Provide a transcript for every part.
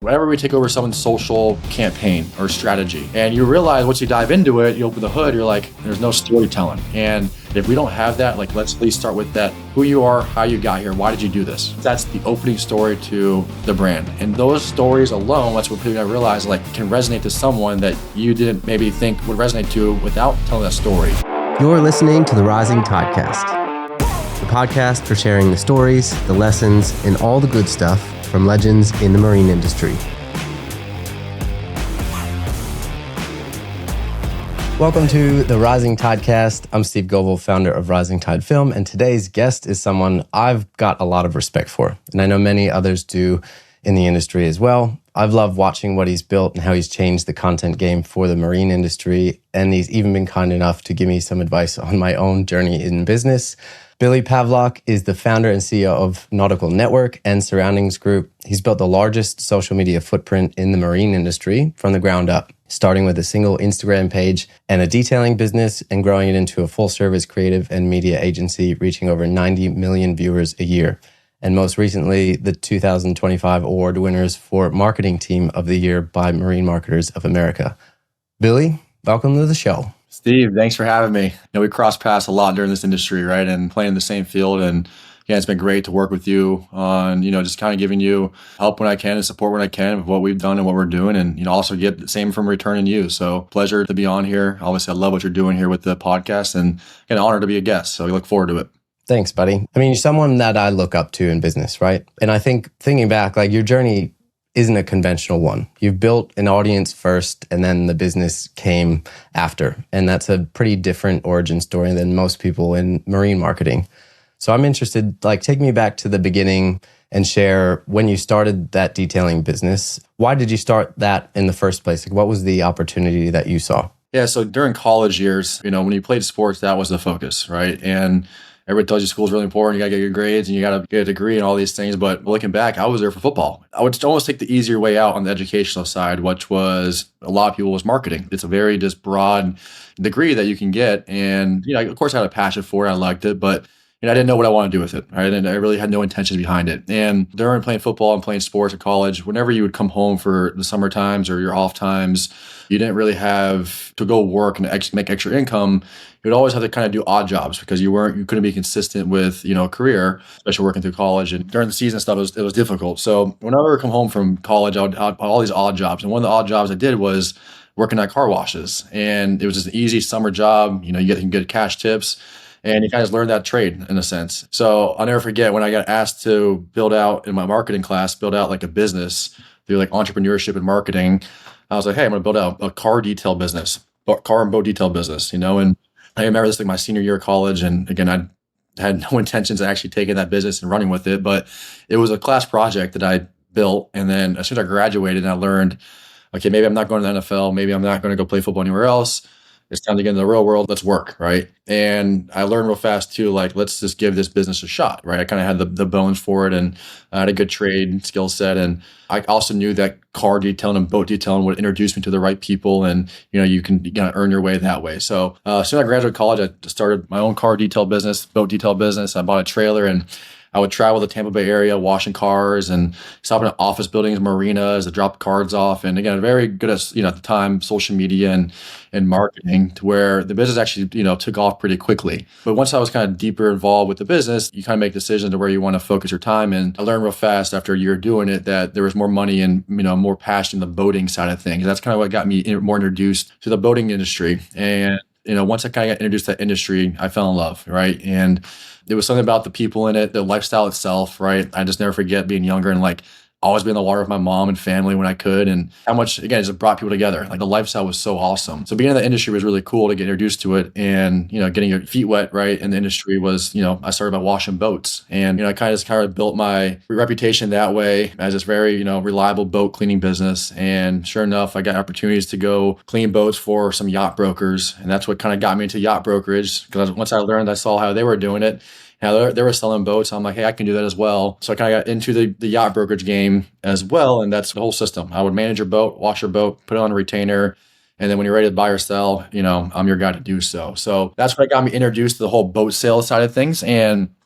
Whenever we take over someone's social campaign or strategy, and you realize once you dive into it, you open the hood, you're like, there's no storytelling. And if we don't have that, like, let's at least start with that. Who you are, how you got here, why did you do this? That's the opening story to the brand. And those stories alone, that's what people realize, like, can resonate to someone that you didn't maybe think would resonate to without telling that story. You're listening to the Rising Toddcast, the podcast for sharing the stories, the lessons, and all the good stuff from legends in the marine industry. Welcome to the Rising Toddcast. I'm Steve Goebel, founder of Rising Tide Film, and today's guest is someone I've got a lot of respect for, and I know many others do in the industry as well. I've loved watching what he's built and how he's changed the content game for the marine industry, and he's even been kind enough to give me some advice on my own journey in business. Billy Pavlock is the founder and CEO of Nautical Network and Surroundings Group. He's built the largest social media footprint in the marine industry from the ground up, starting with a single Instagram page and a detailing business and growing it into a full-service creative and media agency reaching over 90 million viewers a year. And most recently, the 2025 award winners for Marketing Team of the Year by Marine Marketers of America. Billy, welcome to the show. Steve, thanks for having me. We cross paths a lot during this industry, right? And playing in the same field. And yeah, it's been great to work with you on, just kind of giving you help when I can and support when I can with what we've done and what we're doing. And, also get the same from returning you. So pleasure to be on here. Obviously, I love what you're doing here with the podcast and an honor to be a guest. So we look forward to it. Thanks, buddy. I mean, you're someone that I look up to in business, right? And I think thinking back, like your journey isn't a conventional one. You've built an audience first and then the business came after. And that's a pretty different origin story than most people in marine marketing. So I'm interested, take me back to the beginning and share when you started that detailing business. Why did you start that in the first place? What was the opportunity that you saw? Yeah, so during college years, when you played sports, that was the focus, right? And everybody tells you school's really important. You got to get your grades and you got to get a degree and all these things. But looking back, I was there for football. I would almost take the easier way out on the educational side, which was a lot of people was marketing. It's a very just broad degree that you can get. And, of course, I had a passion for it. I liked it, but I didn't know what I wanted to do with it, right? And I really had no intentions behind it. And during playing football and playing sports at college, whenever you would come home for the summer times or your off times, you didn't really have to go work and make extra income. You would always have to kind of do odd jobs because you couldn't be consistent with, a career, especially working through college. And during the season stuff, it was difficult. So whenever I come home from college, I would all these odd jobs. And one of the odd jobs I did was working at car washes. And it was just an easy summer job. You get some good cash tips. And you kind of learn that trade in a sense. So I'll never forget when I got asked to build out in my marketing class, build out like a business through like entrepreneurship and marketing. I was like, hey, I'm going to build out a car detail business, car and boat detail business, And I remember this like my senior year of college. And again, I had no intentions of actually taking that business and running with it, but it was a class project that I built. And then as soon as I graduated and I learned, okay, maybe I'm not going to the NFL. Maybe I'm not going to go play football anywhere else. It's time to get into the real world. Let's work, right? And I learned real fast too, let's just give this business a shot, right? I kind of had the bones for it and I had a good trade skill set. And I also knew that car detailing and boat detailing would introduce me to the right people and, you can earn your way that way. So as soon as I graduated college, I started my own car detail business, boat detail business. I bought a trailer and I would travel the Tampa Bay area washing cars and stopping at office buildings, marinas to drop cards off. And again, very good at, at the time, social media and marketing to where the business actually, took off pretty quickly. But once I was kind of deeper involved with the business, you kind of make decisions to where you want to focus your time. And I learned real fast after a year doing it that there was more money and, more passion in the boating side of things. That's kind of what got me more introduced to the boating industry. And once I kind of got introduced to that industry, I fell in love, right? And there was something about the people in it, the lifestyle itself, right? I just never forget being younger and always be in the water with my mom and family when I could, and how much, again, it just brought people together. The lifestyle was so awesome. So being in the industry was really cool to get introduced to it, and, getting your feet wet, right, in the industry was, I started by washing boats, and, I kind of built my reputation that way as this very, reliable boat cleaning business. And sure enough, I got opportunities to go clean boats for some yacht brokers, and that's what kind of got me into yacht brokerage, because once I learned, I saw how they were doing it. They were selling boats. I'm like, hey, I can do that as well. So I kind of got into the yacht brokerage game as well. And that's the whole system. I would manage your boat, wash your boat, put it on a retainer. And then when you're ready to buy or sell, I'm your guy to do so. So that's what got me introduced to the whole boat sales side of things. And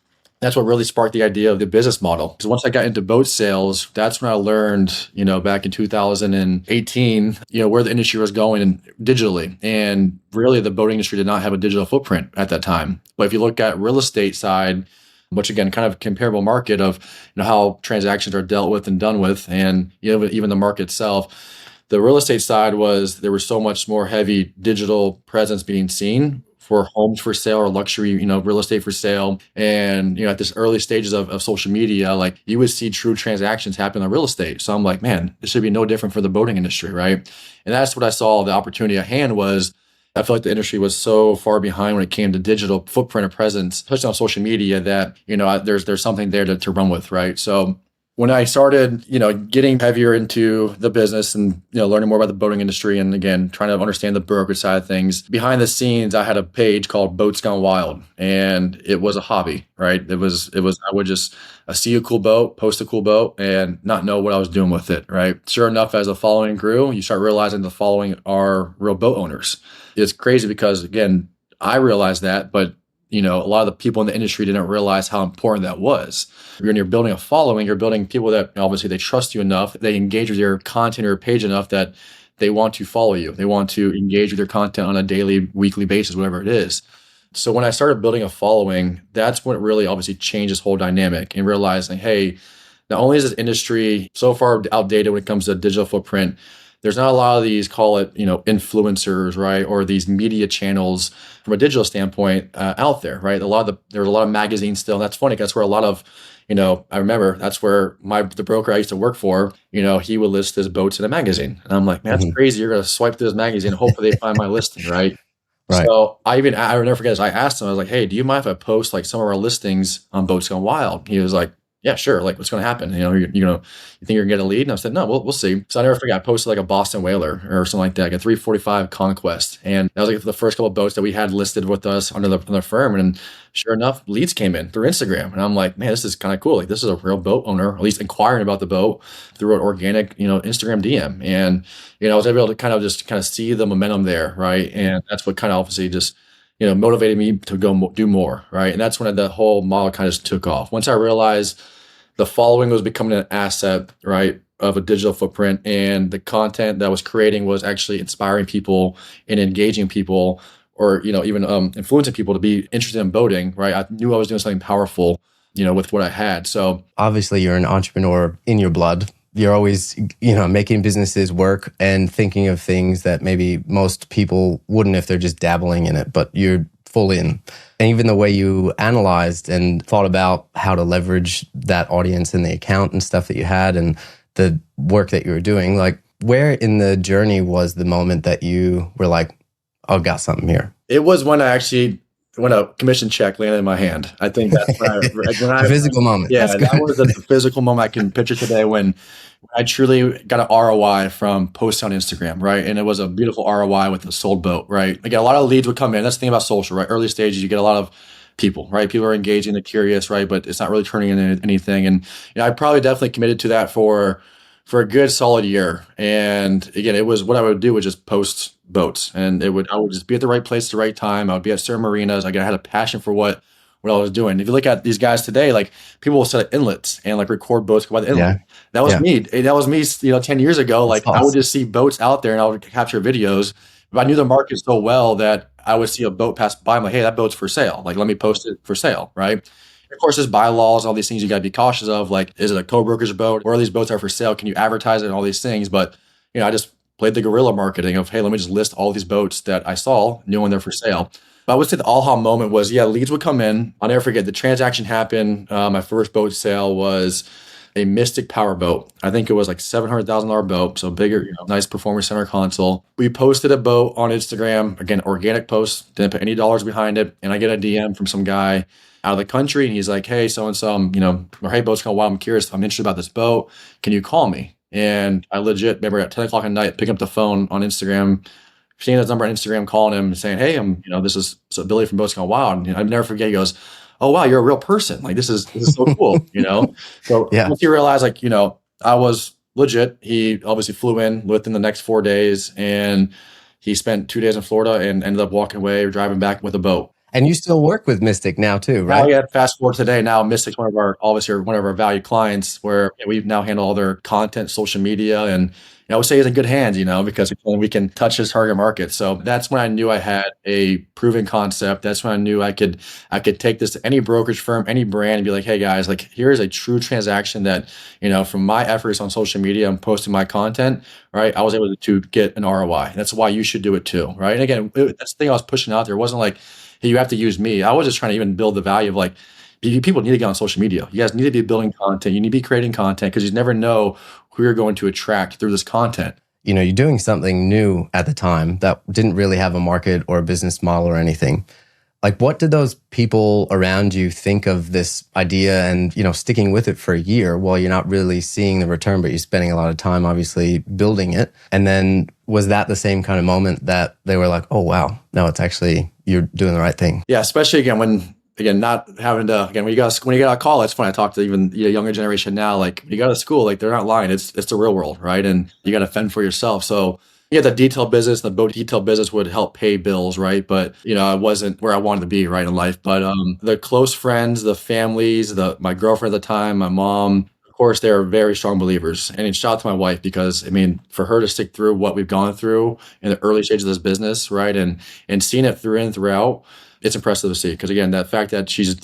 That's what really sparked the idea of the business model. Because once I got into boat sales, that's when I learned, back in 2018, where the industry was going and digitally. And really, the boating industry did not have a digital footprint at that time. But if you look at real estate side, which again, kind of comparable market of how transactions are dealt with and done with, and even the market itself. The real estate side there was so much more heavy digital presence being seen for homes for sale or luxury, real estate for sale. And, at this early stages of social media, like you would see true transactions happen in real estate. So I'm like, man, this should be no different for the boating industry, right? And that's what I saw the opportunity at hand was. I feel like the industry was so far behind when it came to digital footprint or presence, especially on social media, that, there's something there to run with, right? So when I started, getting heavier into the business and, learning more about the boating industry and again, trying to understand the brokerage side of things, behind the scenes, I had a page called Boats Gone Wild, and it was a hobby, right? I would just see a cool boat, post a cool boat, and not know what I was doing with it, right? Sure enough, as the following grew, you start realizing the following are real boat owners. It's crazy because again, I realized that, but a lot of the people in the industry didn't realize how important that was. When you're building a following, you're building people that obviously they trust you enough, they engage with your content or your page enough that they want to follow you. They want to engage with your content on a daily, weekly basis, whatever it is. So when I started building a following, that's when it really obviously changed this whole dynamic and realizing, hey, not only is this industry so far outdated when it comes to digital footprint, there's not a lot of these, call it, influencers, right? Or these media channels from a digital standpoint out there, right? There's a lot of magazines still. And that's funny because that's where a lot of, I remember that's where the broker I used to work for, he would list his boats in a magazine. And I'm like, man, that's crazy. You're going to swipe through this magazine and hopefully they find my listing, right? Right. So I will never forget this. I asked him, I was like, hey, do you mind if I post like some of our listings on Boats Gone Wild? He was like, yeah, sure. Like, what's going to happen? You think you're going to get a lead? And I said, no, we'll see. So I never forget. I posted like a Boston Whaler or something like that, like a 345 Conquest, and that was like the first couple of boats that we had listed with us under the firm. And sure enough, leads came in through Instagram, and I'm like, man, this is kind of cool. Like, this is a real boat owner, at least inquiring about the boat through an organic, Instagram DM, and I was able to kind of see the momentum there, right? And that's what kind of obviously just motivated me to go do more, right? And that's when the whole model kind of just took off. Once I realized the following was becoming an asset, right, of a digital footprint, and the content that I was creating was actually inspiring people and engaging people, or even influencing people to be interested in boating, right? I knew I was doing something powerful, with what I had. So obviously, you're an entrepreneur in your blood. You're always, making businesses work and thinking of things that maybe most people wouldn't if they're just dabbling in it, but you're full in. And even the way you analyzed and thought about how to leverage that audience and the account and stuff that you had and the work that you were doing, like where in the journey was the moment that you were like, oh, got something here? It was when a commission check landed in my hand. I think that's a physical moment. Yeah, that was the physical moment I can picture today when I truly got an ROI from posts on Instagram, right? And it was a beautiful ROI with a sold boat, right? Again, a lot of leads would come in. That's the thing about social, right? Early stages, you get a lot of people, right? People are engaging, they're curious, right? But it's not really turning into anything. And I probably definitely committed to that for a good solid year. And again, it was what I would do was just post boats, and I would just be at the right place at the right time. I would be at certain marinas. I had a passion for what I was doing. If you look at these guys today, like people will set up inlets and like record boats go by the inlet. Yeah. That was me. That was me, 10 years ago. Like awesome. I would just see boats out there and I would capture videos. But I knew the market so well that I would see a boat pass by. I'm like, hey, that boat's for sale. Like, let me post it for sale, right? Of course, there's bylaws, all these things you got to be cautious of. Like, is it a co-brokerage boat? Where these boats are for sale? Can you advertise it and all these things? But, I just played the guerrilla marketing of, hey, let me just list all these boats that I saw, knowing they're for sale. But I would say the aha moment was, leads would come in. I'll never forget the transaction happened. My first boat sale was a Mystic power boat. I think it was like $700,000 boat. So bigger, nice performance center console. We posted a boat on Instagram, again, organic post, didn't put any dollars behind it. And I get a DM from some guy out of the country. And he's like, hey, so-and-so, hey, Boats Gone Wild, I'm curious. I'm interested about this boat. Can you call me? And I legit remember at 10 o'clock at night, picking up the phone on Instagram, seeing his number on Instagram, calling him and saying, hey, this is Billy from Boats Gone Wild. And I'd never forget, he goes, oh, wow, you're a real person. Like, this is so cool, So once you realize, like, I was legit, he obviously flew in within the next 4 days, and he spent 2 days in Florida and ended up walking away or driving back with a boat. And you still work with Mystic now too, Now, right? yeah, fast forward today. Now, Mystic's one of our obviously one of our valued clients, where we now handle all their content, social media, and I would say he's in good hands, because we can touch his target market. So that's when I knew I had a proven concept. That's when I knew I could take this to any brokerage firm, any brand, and be like, hey guys, like here is a true transaction that from my efforts on social media and posting my content, right, I was able to get an ROI. That's why you should do it too, right? And again, that's the thing I was pushing out there. It wasn't like, hey, you have to use me. I was just trying to even build the value of like, people need to get on social media. You guys need to be building content. You need to be creating content because you never know who you're going to attract through this content. You're doing something new at the time that didn't really have a market or a business model or anything. Like, what did those people around you think of this idea and, sticking with it for a year while you're not really seeing the return, but you're spending a lot of time, obviously, building it? And then was that the same kind of moment that they were like, oh, wow, no, it's actually, you're doing the right thing? Yeah, especially not having to, when you get out of college, it's funny. I talk to even the younger generation now, like when you go to school, like they're not lying. It's the real world, right? And you got to fend for yourself. So yeah, the boat detail business would help pay bills, right? But I wasn't where I wanted to be, right, in life. But the close friends, the families, my girlfriend at the time, my mom, of course, they are very strong believers. And shout out to my wife because for her to stick through what we've gone through in the early stages of this business, right, and seeing it through and throughout, it's impressive to see. Because again, that fact that she's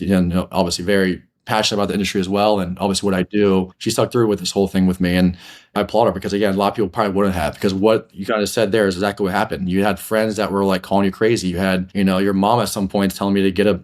obviously very passionate about the industry as well, and obviously what I do, she stuck through with this whole thing with me, and I applaud her because again, a lot of people probably wouldn't have, because what you kind of said there is exactly what happened. You had friends that were like calling you crazy. You had your mom at some points telling me to get a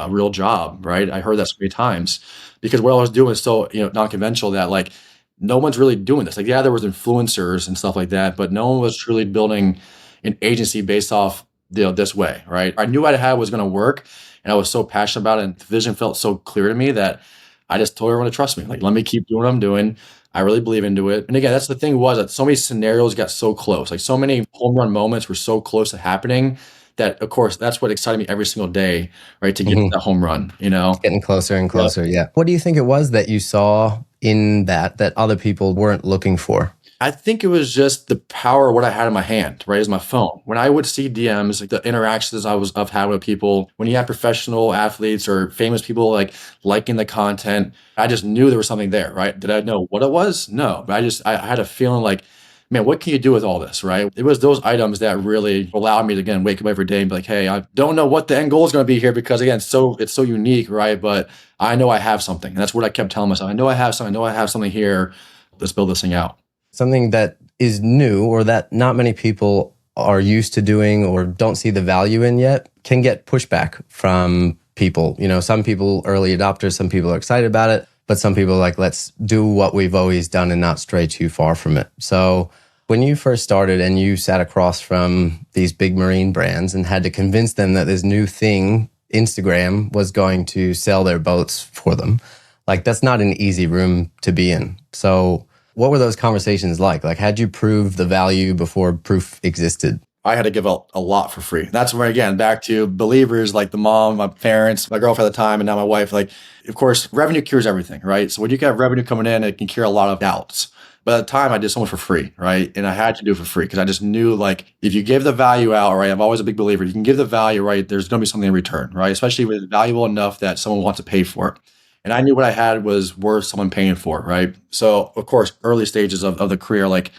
real job, right? I heard that so many times because what I was doing is so non-conventional that like no one's really doing this. Like yeah, there was influencers and stuff like that, but no one was truly building an agency based off this way, right? I knew what I had was going to work, and I was so passionate about it, and the vision felt so clear to me that I just told everyone to trust me. Like, let me keep doing what I'm doing. I really believe into it. And again, that's the thing, was that so many scenarios got so close. Like so many home run moments were so close to happening that, of course, that's what excited me every single day, right? To get to that home run, It's getting closer and Yeah. closer. Yeah. What do you think it was that you saw in that other people weren't looking for? I think it was just the power of what I had in my hand, right? Is my phone. When I would see DMs, like the interactions I've had with people, when you have professional athletes or famous people like liking the content, I just knew there was something there, right? Did I know what it was? No, but I had a feeling like, man, what can you do with all this, right? It was those items that really allowed me to again wake up every day and be like, hey, I don't know what the end goal is going to be here because again, it's so unique, right? But I know I have something. And that's what I kept telling myself. I know I have something. I know I have something here. Let's build this thing out. Something that is new or that not many people are used to doing or don't see the value in yet can get pushback from people. Some people, early adopters, some people are excited about it, but some people are like, let's do what we've always done and not stray too far from it. So when you first started and you sat across from these big marine brands and had to convince them that this new thing, Instagram, was going to sell their boats for them, like that's not an easy room to be in. So what were those conversations like? Like, how'd you prove the value before proof existed? I had to give out a lot for free. That's where, again, back to believers like the mom, my parents, my girlfriend at the time, and now my wife. Like, of course, revenue cures everything, right? So when you have revenue coming in, it can cure a lot of doubts. But at the time, I did so much for free, right? And I had to do it for free because I just knew, like, if you give the value out, right? I'm always a big believer. You can give the value, right? There's going to be something in return, right? Especially if it's valuable enough that someone wants to pay for it. And I knew what I had was worth someone paying for, right? So, of course, early stages of the career, like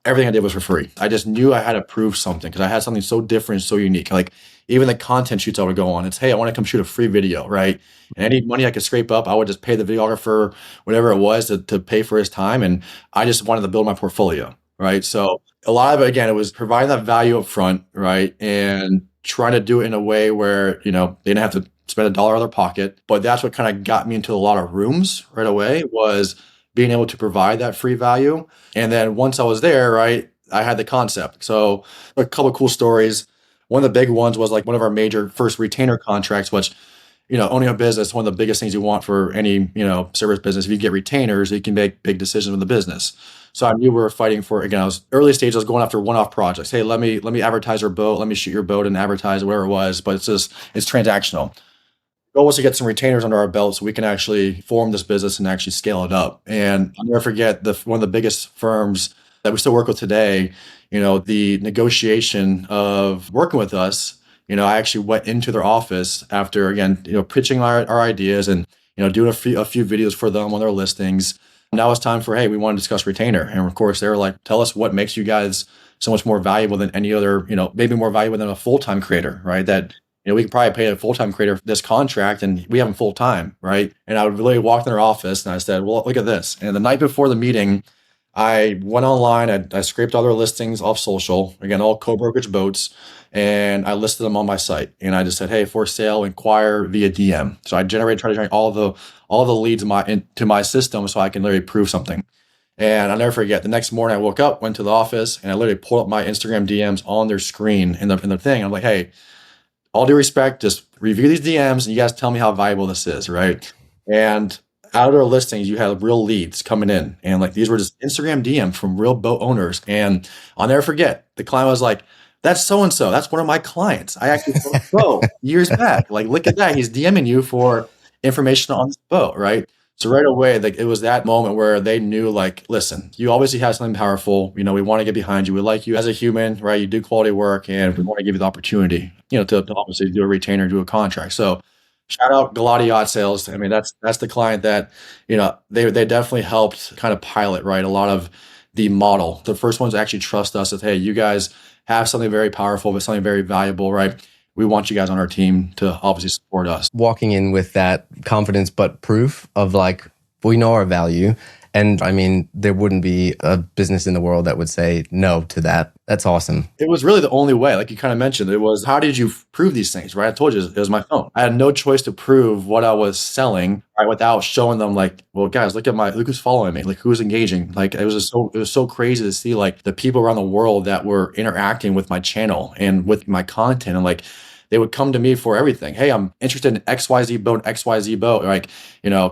everything I did was for free. I just knew I had to prove something because I had something so different, so unique. Like even the content shoots I would go on, it's, hey, I want to come shoot a free video, right? And any money I could scrape up, I would just pay the videographer whatever it was to pay for his time. And I just wanted to build my portfolio, right? So a lot of it, again, it was providing that value up front, right? And trying to do it in a way where, they didn't have to spend $1 out of their pocket. But that's what kind of got me into a lot of rooms right away, was being able to provide that free value. And then once I was there, right, I had the concept. So a couple of cool stories. One of the big ones was like one of our major first retainer contracts, which, owning a business, one of the biggest things you want for any, service business. If you get retainers, you can make big decisions with the business. So I knew we were fighting for, again, I was early stage, I was going after one-off projects. Hey, let me advertise your boat. Let me shoot your boat and advertise whatever it was. But it's transactional. Goal was to get some retainers under our belt so we can actually form this business and actually scale it up. And I'll never forget one of the biggest firms that we still work with today, the negotiation of working with us I actually went into their office after, again, pitching our ideas and, doing a few videos for them on their listings. Now it's time for, hey, we want to discuss retainer. And of course, they were like, tell us what makes you guys so much more valuable than any other, maybe more valuable than a full-time creator, right? That, we could probably pay a full-time creator this contract and we have them full-time, right? And I would really walk in their office and I said, well, look at this. And the night before the meeting, I went online, I scraped all their listings off social, again, all co-brokerage boats, and I listed them on my site. And I just said, hey, for sale, inquire via DM. So I try to generate all the leads into my system so I can literally prove something. And I'll never forget, the next morning I woke up, went to the office, and I literally pulled up my Instagram DMs on their screen in the thing. I'm like, hey, all due respect, just review these DMs and you guys tell me how valuable this is, right? And out of their listings, you had real leads coming in. And like these were just Instagram DMs from real boat owners. And I'll never forget, the client was like, that's so-and-so. That's one of my clients. I actually bought a boat years back. Like, look at that. He's DMing you for information on this boat, right? So right away, like it was that moment where they knew, like, listen, you obviously have something powerful. We want to get behind you. We like you as a human, right? You do quality work, and we want to give you the opportunity, to obviously do a retainer, do a contract. So shout out Galati Yacht Sales. I mean, that's the client that, they definitely helped kind of pilot, right, a lot of the model. The first ones to actually trust us that, hey, you guys have something very powerful, but something very valuable, right? We want you guys on our team to obviously support us. Walking in with that confidence, but proof of like, we know our value. And I mean, there wouldn't be a business in the world that would say no to that. That's awesome. It was really the only way, like you kind of mentioned, it was, how did you prove these things, right? I told you it was my phone. I had no choice to prove what I was selling, right, without showing them like, well, guys, look who's following me, like who's engaging. Like it was so crazy to see like the people around the world that were interacting with my channel and with my content, and like, they would come to me for everything. Hey, I'm interested in XYZ boat. Like,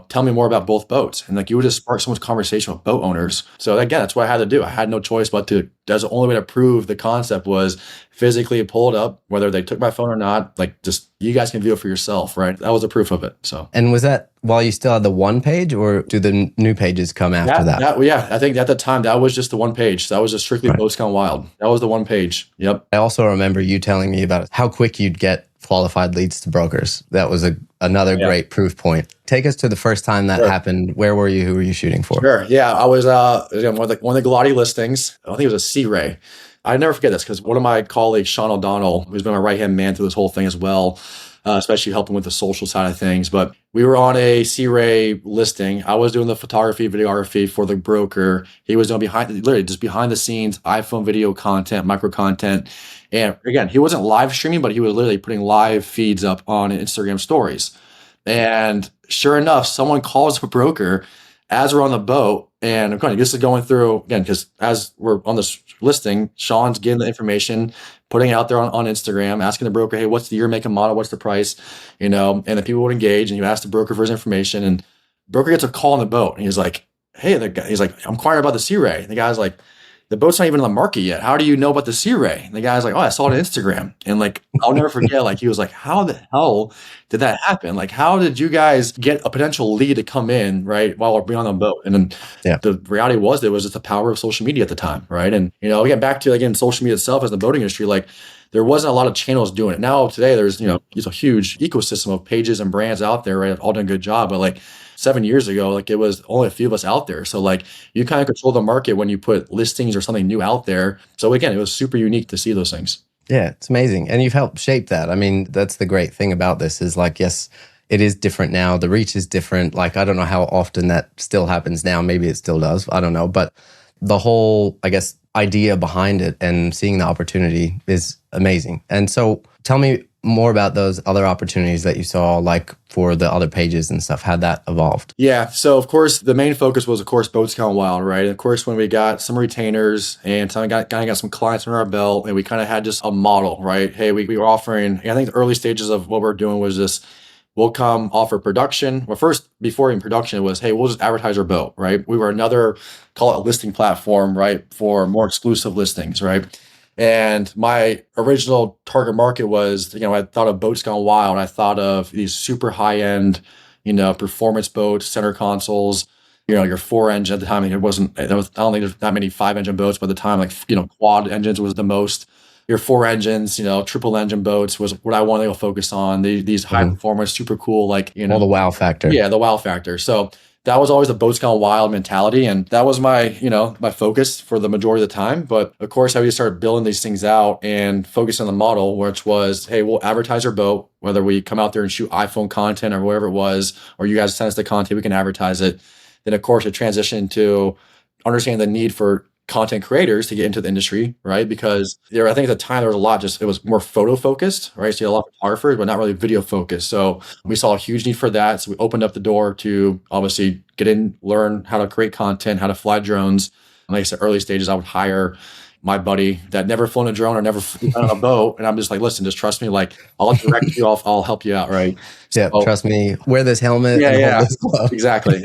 tell me more about both boats. And like, you would just spark so much conversation with boat owners. So again, that's what I had to do. I had no choice but to, that's the only way to prove the concept was physically pull it up, whether they took my phone or not, like just, you guys can view it for yourself, right? That was the proof of it. So. And was that while you still had the one page, or do the new pages come after that? Yeah, I think at the time that was just the one page. That was just strictly Boats Gone Wild. That was the one page. Yep. I also remember you telling me about how quick you'd get qualified leads to brokers. That was another great proof point. Take us to the first time that happened. Where were you? Who were you shooting for? Sure. Yeah, I was again, one of the Galati listings. I think it was a Sea Ray. I never forget this because one of my colleagues, Sean O'Donnell, who's been my right-hand man through this whole thing as well, especially helping with the social side of things. But we were on a Sea Ray listing. I was doing the photography, videography for the broker. He was doing literally just behind the scenes, iPhone video content, micro content. And again, he wasn't live streaming, but he was literally putting live feeds up on Instagram stories. And sure enough, someone calls a broker as we're on the boat. And this is going through, again, because as we're on this listing, Sean's getting the information, putting it out there on Instagram, asking the broker, hey, what's the year, make, and model? What's the price? And the people would engage, and you ask the broker for his information, and the broker gets a call on the boat. And he's like, hey, he's like, I'm inquiring about the Sea Ray. And the guy's like, the boat's not even on the market yet. How do you know about the Sea Ray? And the guy's like, oh, I saw it on Instagram. And like, I'll never forget, like, he was like, how the hell did that happen? Like, how did you guys get a potential lead to come in, right, while we're being on the boat? And then the reality was, it was just the power of social media at the time, right? And, again, back to, again, social media itself as the boating industry, like, there wasn't a lot of channels doing it. Now, today, there's a huge ecosystem of pages and brands out there, right, all done a good job. But like 7 years ago, like it was only a few of us out there. So like you kind of control the market when you put listings or something new out there. So again, it was super unique to see those things. Yeah, it's amazing. And you've helped shape that. I mean, that's the great thing about this is like, yes, it is different now. The reach is different. Like, I don't know how often that still happens now. Maybe it still does. I don't know. But the whole, I guess, idea behind it and seeing the opportunity is amazing. And so tell me more about those other opportunities that you saw, like for the other pages and stuff. How'd that evolved? Yeah. So of course, the main focus was, of course, Boats Gone Wild, right? And of course, when we got some retainers and got some clients under our belt, and we kind of had just a model, right? Hey, we were offering, I think the early stages of what we're doing was this, we'll come offer production. Well, first, before even production, it was, hey, we'll just advertise our boat, right? We were another, call it a listing platform, right? For more exclusive listings, right? And my original target market was, I thought of Boats Gone Wild. I thought of these super high-end, performance boats, center consoles, your 4-engine at the time. I don't think there's that many 5-engine boats by the time, like, quad engines was the most. your four engines, triple engine boats was what I wanted to focus on. These high Mhm. performance, super cool, like, All the wow factor. yeah, the wow factor. So that was always the boats gone wild mentality. And that was my focus for the majority of the time. But of course, how we started building these things out and focus on the model, which was, hey, we'll advertise our boat, whether we come out there and shoot iPhone content or whatever it was, or you guys send us the content, we can advertise it. Then of course it transitioned to understanding the need for content creators to get into the industry, right? Because I think at the time there was a lot, just it was more photo focused, right? So you had a lot of photographers, but not really video focused. So we saw a huge need for that. So we opened up the door to obviously get in, learn how to create content, how to fly drones. And like I said, early stages, I would hire my buddy that never flown a drone or never been on a boat. And I'm just like, listen, just trust me. Like, I'll direct you, I'll help you out, right? Yeah, So trust me. Wear this helmet yeah, and hold yeah, this glove. exactly.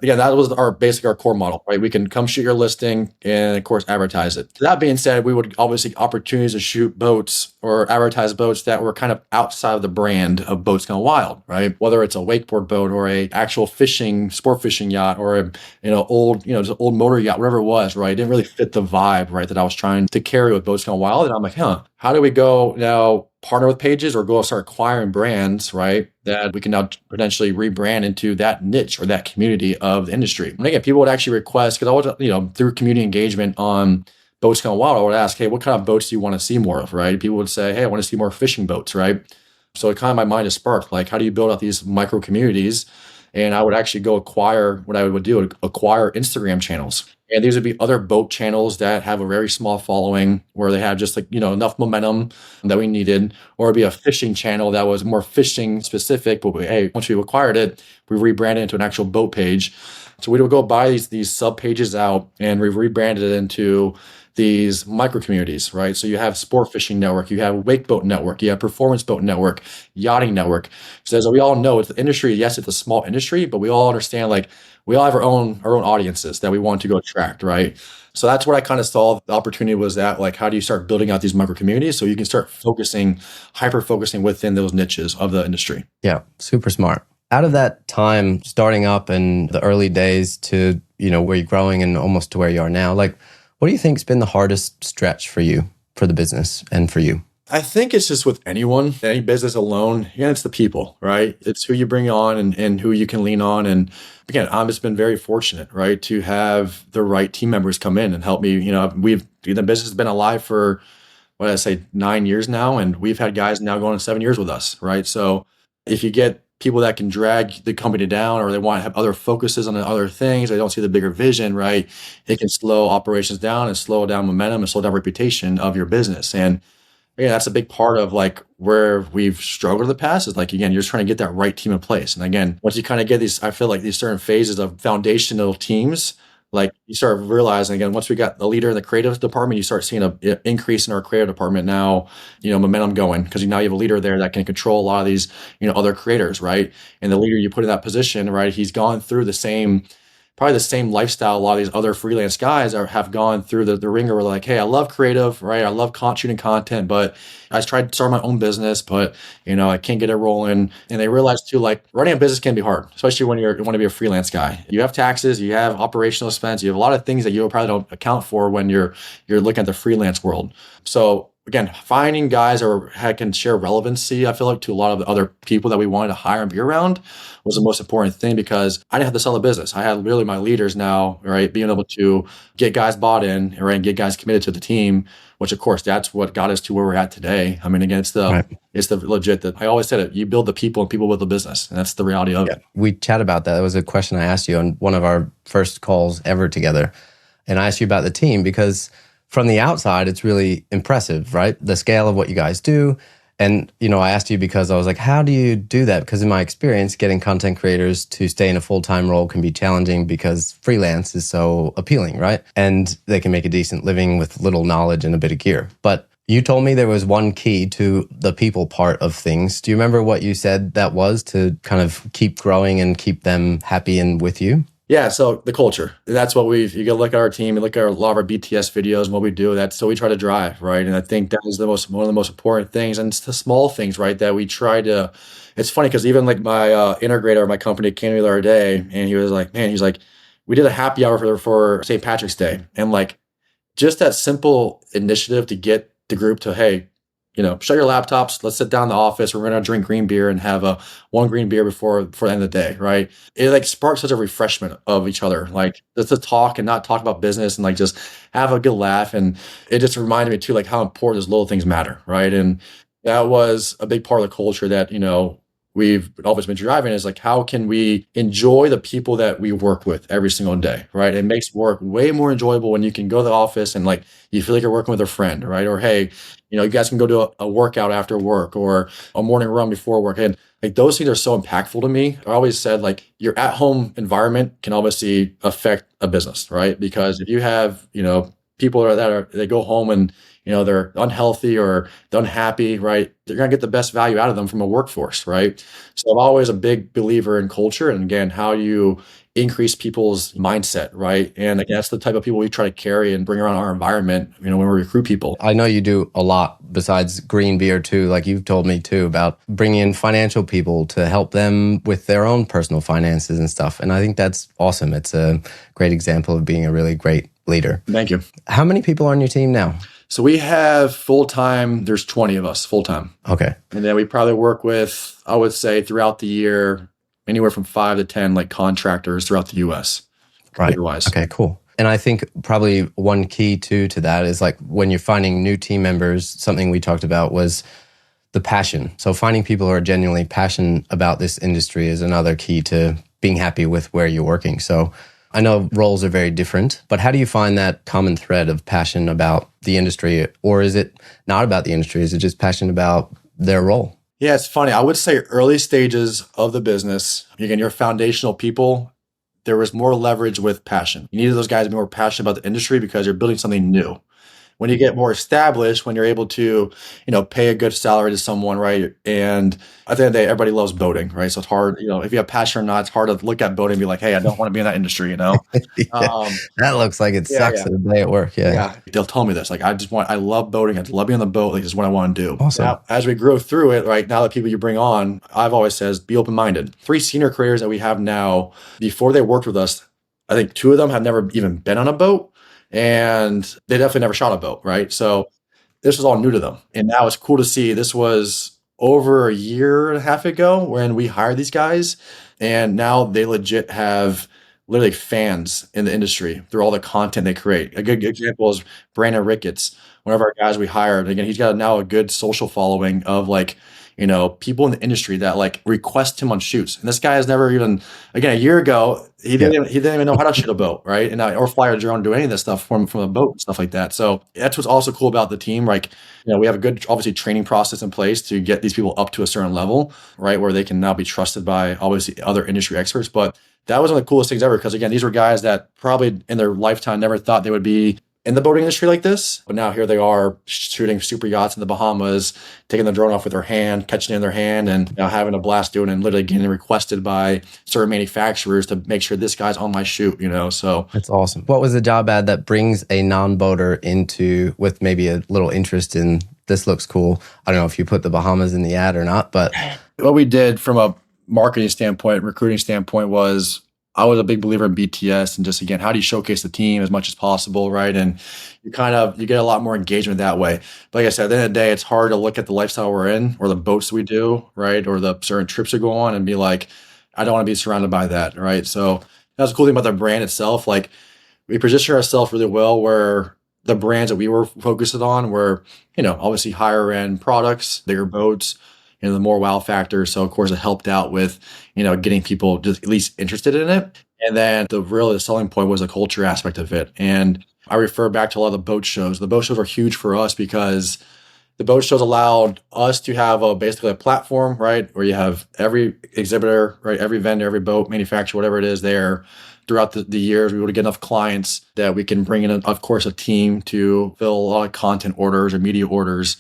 Again, that was our core model, right? We can come shoot your listing and of course advertise it. That being said, we would obviously opportunities to shoot boats or advertise boats that were kind of outside of the brand of Boats Gone Wild, right? Whether it's a wakeboard boat or a actual sport fishing yacht or a just old motor yacht, whatever it was, right? It didn't really fit the vibe, right, that I was trying to carry with Boats Gone Wild. And I'm like, how do we go now partner with pages or go start acquiring brands, right? That we can now potentially rebrand into that niche or that community of the industry. And again, people would actually request, because I was, through community engagement on Boats Gone Wild, I would ask, hey, what kind of boats do you want to see more of, right? People would say, hey, I want to see more fishing boats, right? So it kind of my mind is sparked, like, how do you build out these micro communities? And I would actually go acquire acquire Instagram channels. And these would be other boat channels that have a very small following where they have just enough momentum that we needed, or it'd be a fishing channel that was more fishing specific. But hey, once we acquired it, we rebranded it into an actual boat page. So we would go buy these sub pages out and we rebranded it into these micro communities, right? So you have Sport Fishing Network, you have Wake Boat Network, you have Performance Boat Network, Yachting Network. So as we all know, it's the industry. Yes, it's a small industry, but we all understand, like, we all have our own audiences that we want to go attract, right? So that's what I kind of saw. The opportunity was that, like, how do you start building out these micro communities so you can start hyper focusing within those niches of the industry? Yeah, super smart. Out of that time starting up in the early days to, where you're growing and almost to where you are now, like, what do you think's been the hardest stretch for you, for the business and for you? I think it's just with any business alone, it's the people, right? It's who you bring on and who you can lean on. And again, I've just been very fortunate, right, to have the right team members come in and help me. The business has been alive for, what did I say, 9 years now. And we've had guys now going on 7 years with us, right? So if you get people that can drag the company down, or they want to have other focuses on the other things, they don't see the bigger vision, right? It can slow operations down and slow down momentum and slow down reputation of your business. And yeah, that's a big part of, like, where we've struggled in the past is, like, again, you're just trying to get that right team in place. And again, once you kind of get these, I feel like these certain phases of foundational teams, like, you start realizing, again, once we got the leader in the creative department, you start seeing a increase in our creative department now, momentum going, because now you have a leader there that can control a lot of these, other creators, right? And the leader you put in that position, right, he's gone through probably the same lifestyle a lot of these other freelance guys have gone through the ringer. Where, like, hey, I love creative, right? I love shooting content, but I tried to start my own business, but I can't get it rolling. And they realize too, like, running a business can be hard, especially when you want to be a freelance guy. You have taxes, you have operational expense, you have a lot of things that you probably don't account for when you're looking at the freelance world. So again, finding guys that can share relevancy, I feel like, to a lot of the other people that we wanted to hire and be around was the most important thing, because I didn't have to sell a business. I had really my leaders now, right, being able to get guys bought in, right, and get guys committed to the team, which of course that's what got us to where we're at today. I mean, again, Right. it's the legit that I always said it. You build the people and people build the business, and that's the reality of it. We chat about that. It was a question I asked you on one of our first calls ever together. And I asked you about the team because from the outside, it's really impressive, right? The scale of what you guys do. And, I asked you because I was like, how do you do that? Because in my experience, getting content creators to stay in a full-time role can be challenging because freelance is so appealing, right? And they can make a decent living with little knowledge and a bit of gear. But you told me there was one key to the people part of things. Do you remember what you said that was to kind of keep growing and keep them happy and with you? Yeah, so the culture. That's what you can look at our team and look at a lot of our BTS videos and what we do. That's so we try to drive, right? And I think that is one of the most important things. And it's the small things, right, that we try to. It's funny because even like my integrator of my company came to me the other day, and he was like, man, he's like, we did a happy hour for St. Patrick's Day. And, like, just that simple initiative to get the group to, hey, shut your laptops. Let's sit down in the office. We're going to drink green beer and have a one green beer before the end of the day, right? It like sparks such a refreshment of each other, like just to talk and not talk about business and like just have a good laugh. And it just reminded me too, like how important those little things matter, right? And that was a big part of the culture that we've always been driving is like how can we enjoy the people that we work with every single day, right? It makes work way more enjoyable when you can go to the office and like you feel like you're working with a friend, right? Or hey, you guys can go do a workout after work or a morning run before work. And like those things are so impactful to me. I always said like your at home environment can obviously affect a business, right? Because if you have, people they go home and they're unhealthy or they're unhappy, right? They're going to get the best value out of them from a workforce, right? So I'm always a big believer in culture and again, how you increase people's mindset, right? And again, that's the type of people we try to carry and bring around our environment, when we recruit people. I know you do a lot besides green beer too, like you've told me too, about bringing in financial people to help them with their own personal finances and stuff. And I think that's awesome. It's a great example of being a really great leader. Thank you. How many people are on your team now? So we have full-time, there's 20 of us full-time. Okay. And then we probably work with, I would say throughout the year, anywhere from 5 to 10 like contractors throughout the US. Right. Okay, cool. And I think probably one key too to that is like when you're finding new team members, something we talked about was the passion. So finding people who are genuinely passionate about this industry is another key to being happy with where you're working. So I know roles are very different, but how do you find that common thread of passion about the industry? Or is it not about the industry? Is it just passion about their role? Yeah, it's funny. I would say early stages of the business, again, you're foundational people. There was more leverage with passion. You needed those guys to be more passionate about the industry because you're building something new. When you get more established, when you're able to, pay a good salary to someone, right? And at the end of the day, everybody loves boating, right? So it's hard, if you have passion or not, it's hard to look at boating and be like, hey, I don't want to be in that industry, Yeah, that looks like it sucks the day at work. Yeah. They'll tell me this. Like, I love boating. I love being on the boat. Like, this is what I want to do. Awesome. Now, as we grow through it, right now, the people you bring on, I've always says, be open-minded. 3 senior creators that we have now, before they worked with us, I think 2 of them have never even been on a boat. And they definitely never shot a boat, right? So this was all new to them. And now it's cool to see this was over a year and a half ago when we hired these guys. And now they legit have literally fans in the industry through all the content they create. A good example is Brandon Ricketts, one of our guys we hired. Again, he's got now a good social following of like, people in the industry that like request him on shoots. And this guy has never even, again, a year ago, he didn't even know how to shoot a boat, right? And or fly a drone, do any of this stuff from a boat and stuff like that. So that's what's also cool about the team. Like, we have a good, obviously, training process in place to get these people up to a certain level, right? Where they can now be trusted by obviously other industry experts. But that was one of the coolest things ever because again, these were guys that probably in their lifetime never thought they would be in the boating industry like this, but now here they are shooting super yachts in the Bahamas, taking the drone off with their hand, catching it in their hand, and having a blast doing it, and literally getting requested by certain manufacturers to make sure this guy's on my shoot. So that's awesome. What was the job ad that brings a non-boater into with maybe a little interest in this? Looks cool. I don't know if you put the Bahamas in the ad or not, but what we did from a marketing standpoint, recruiting standpoint was, I was a big believer in BTS and just, again, how do you showcase the team as much as possible, right? And you get a lot more engagement that way. But like I said, at the end of the day, it's hard to look at the lifestyle we're in or the boats we do, right? Or the certain trips we go on and be like, I don't want to be surrounded by that, right? So that's the cool thing about the brand itself. Like we position ourselves really well where the brands that we were focused on were, obviously higher end products, bigger boats, the more wow factor. So of course it helped out with, getting people just at least interested in it. And then the selling point was the culture aspect of it. And I refer back to a lot of the boat shows. The boat shows were huge for us because the boat shows allowed us to have basically a platform, right? Where you have every exhibitor, right? Every vendor, every boat manufacturer, whatever it is there. Throughout the years, we would get enough clients that we can bring in, of course, a team to fill a lot of content orders or media orders.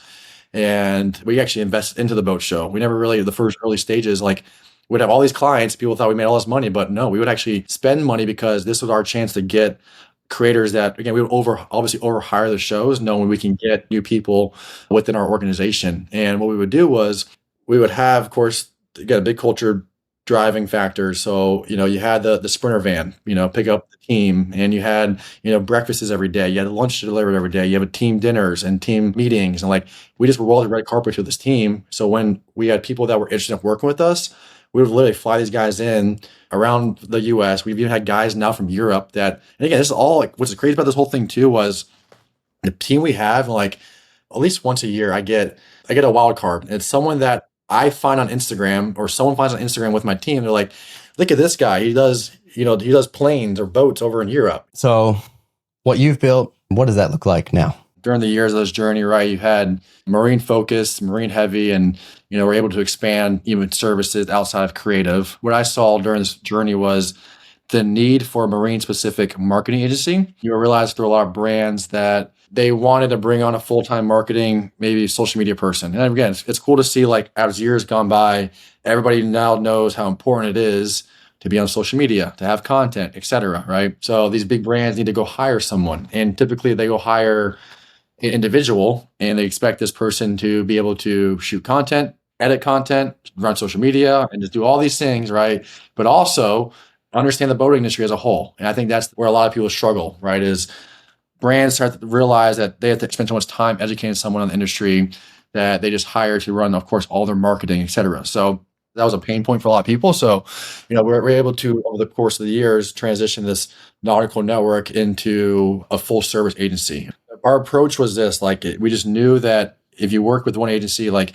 And we actually invest into the boat show. We never really, the first early stages, like we'd have all these clients. People thought we made all this money, but no, we would actually spend money because this was our chance to get creators that, again, we would obviously overhire the shows, knowing we can get new people within our organization. And what we would do was we would have, of course, get a big culture driving factors. So, you had the sprinter van, pick up the team, and you had, breakfasts every day. You had lunch delivered every day. You have a team dinners and team meetings. And like, we just rolled the red carpet to this team. So when we had people that were interested in working with us, we would literally fly these guys in around the US. We've even had guys now from Europe that, and again, this is all like, what's crazy about this whole thing too was the team we have, like at least once a year, I get a wild card. It's someone that I find on Instagram or someone finds on Instagram with my team. They're like, look at this guy. He does planes or boats over in Europe. So, what you've built, what does that look like now? During the years of this journey, right, you had marine focused, marine heavy, and we're able to expand even services outside of creative. What I saw during this journey was the need for a marine specific marketing agency. You realize through a lot of brands that they wanted to bring on a full-time marketing, maybe social media person. And again, it's cool to see like as years gone by, everybody now knows how important it is to be on social media, to have content, et cetera, right? So these big brands need to go hire someone. And typically they go hire an individual and they expect this person to be able to shoot content, edit content, run social media, and just do all these things, right? But also understand the boating industry as a whole. And I think that's where a lot of people struggle, right? Is brands start to realize that they have to spend so much time educating someone on the industry that they just hire to run, of course, all their marketing, et cetera. So that was a pain point for a lot of people. So, we're able to, over the course of the years, transition this nautical network into a full service agency. Our approach was this, like, we just knew that if you work with one agency, like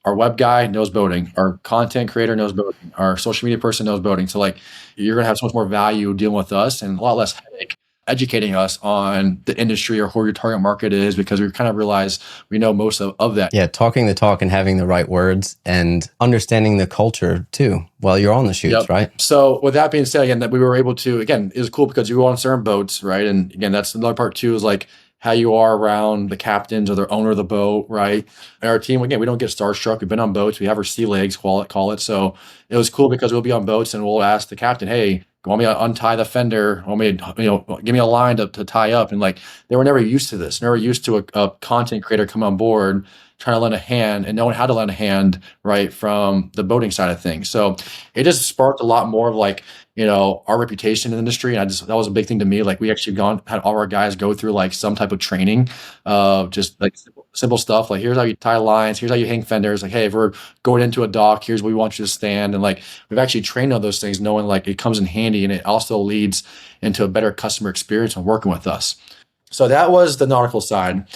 our web guy knows boating, our content creator knows boating, our social media person knows boating. So like, you're going to have so much more value dealing with us and a lot less headache educating us on the industry or who your target market is, because we kind of realize we know most of that. Yeah, talking the talk and having the right words and understanding the culture too while you're on the shoots, Yep. right? So with that being said, again, that we were able to, again, it was cool because you go on certain boats, right? And again, that's another part too, is like how you are around the captains or the owner of the boat, right? And our team, again, we don't get starstruck. We've been on boats. We have our sea legs, call it. So it was cool because we'll be on boats and we'll ask the captain, hey, want me to untie the fender? Want me to, give me a line to tie up? And like, they were never used to this, never used to a content creator come on board, trying to lend a hand and knowing how to lend a hand, right, from the boating side of things. So it just sparked a lot more of like, our reputation in the industry. And that was a big thing to me. Like we actually had all our guys go through like some type of training of just like simple stuff. Like, here's how you tie lines. Here's how you hang fenders. Like, hey, if we're going into a dock, here's where we want you to stand. And like, we've actually trained on those things, knowing like it comes in handy and it also leads into a better customer experience when working with us. So that was the nautical side.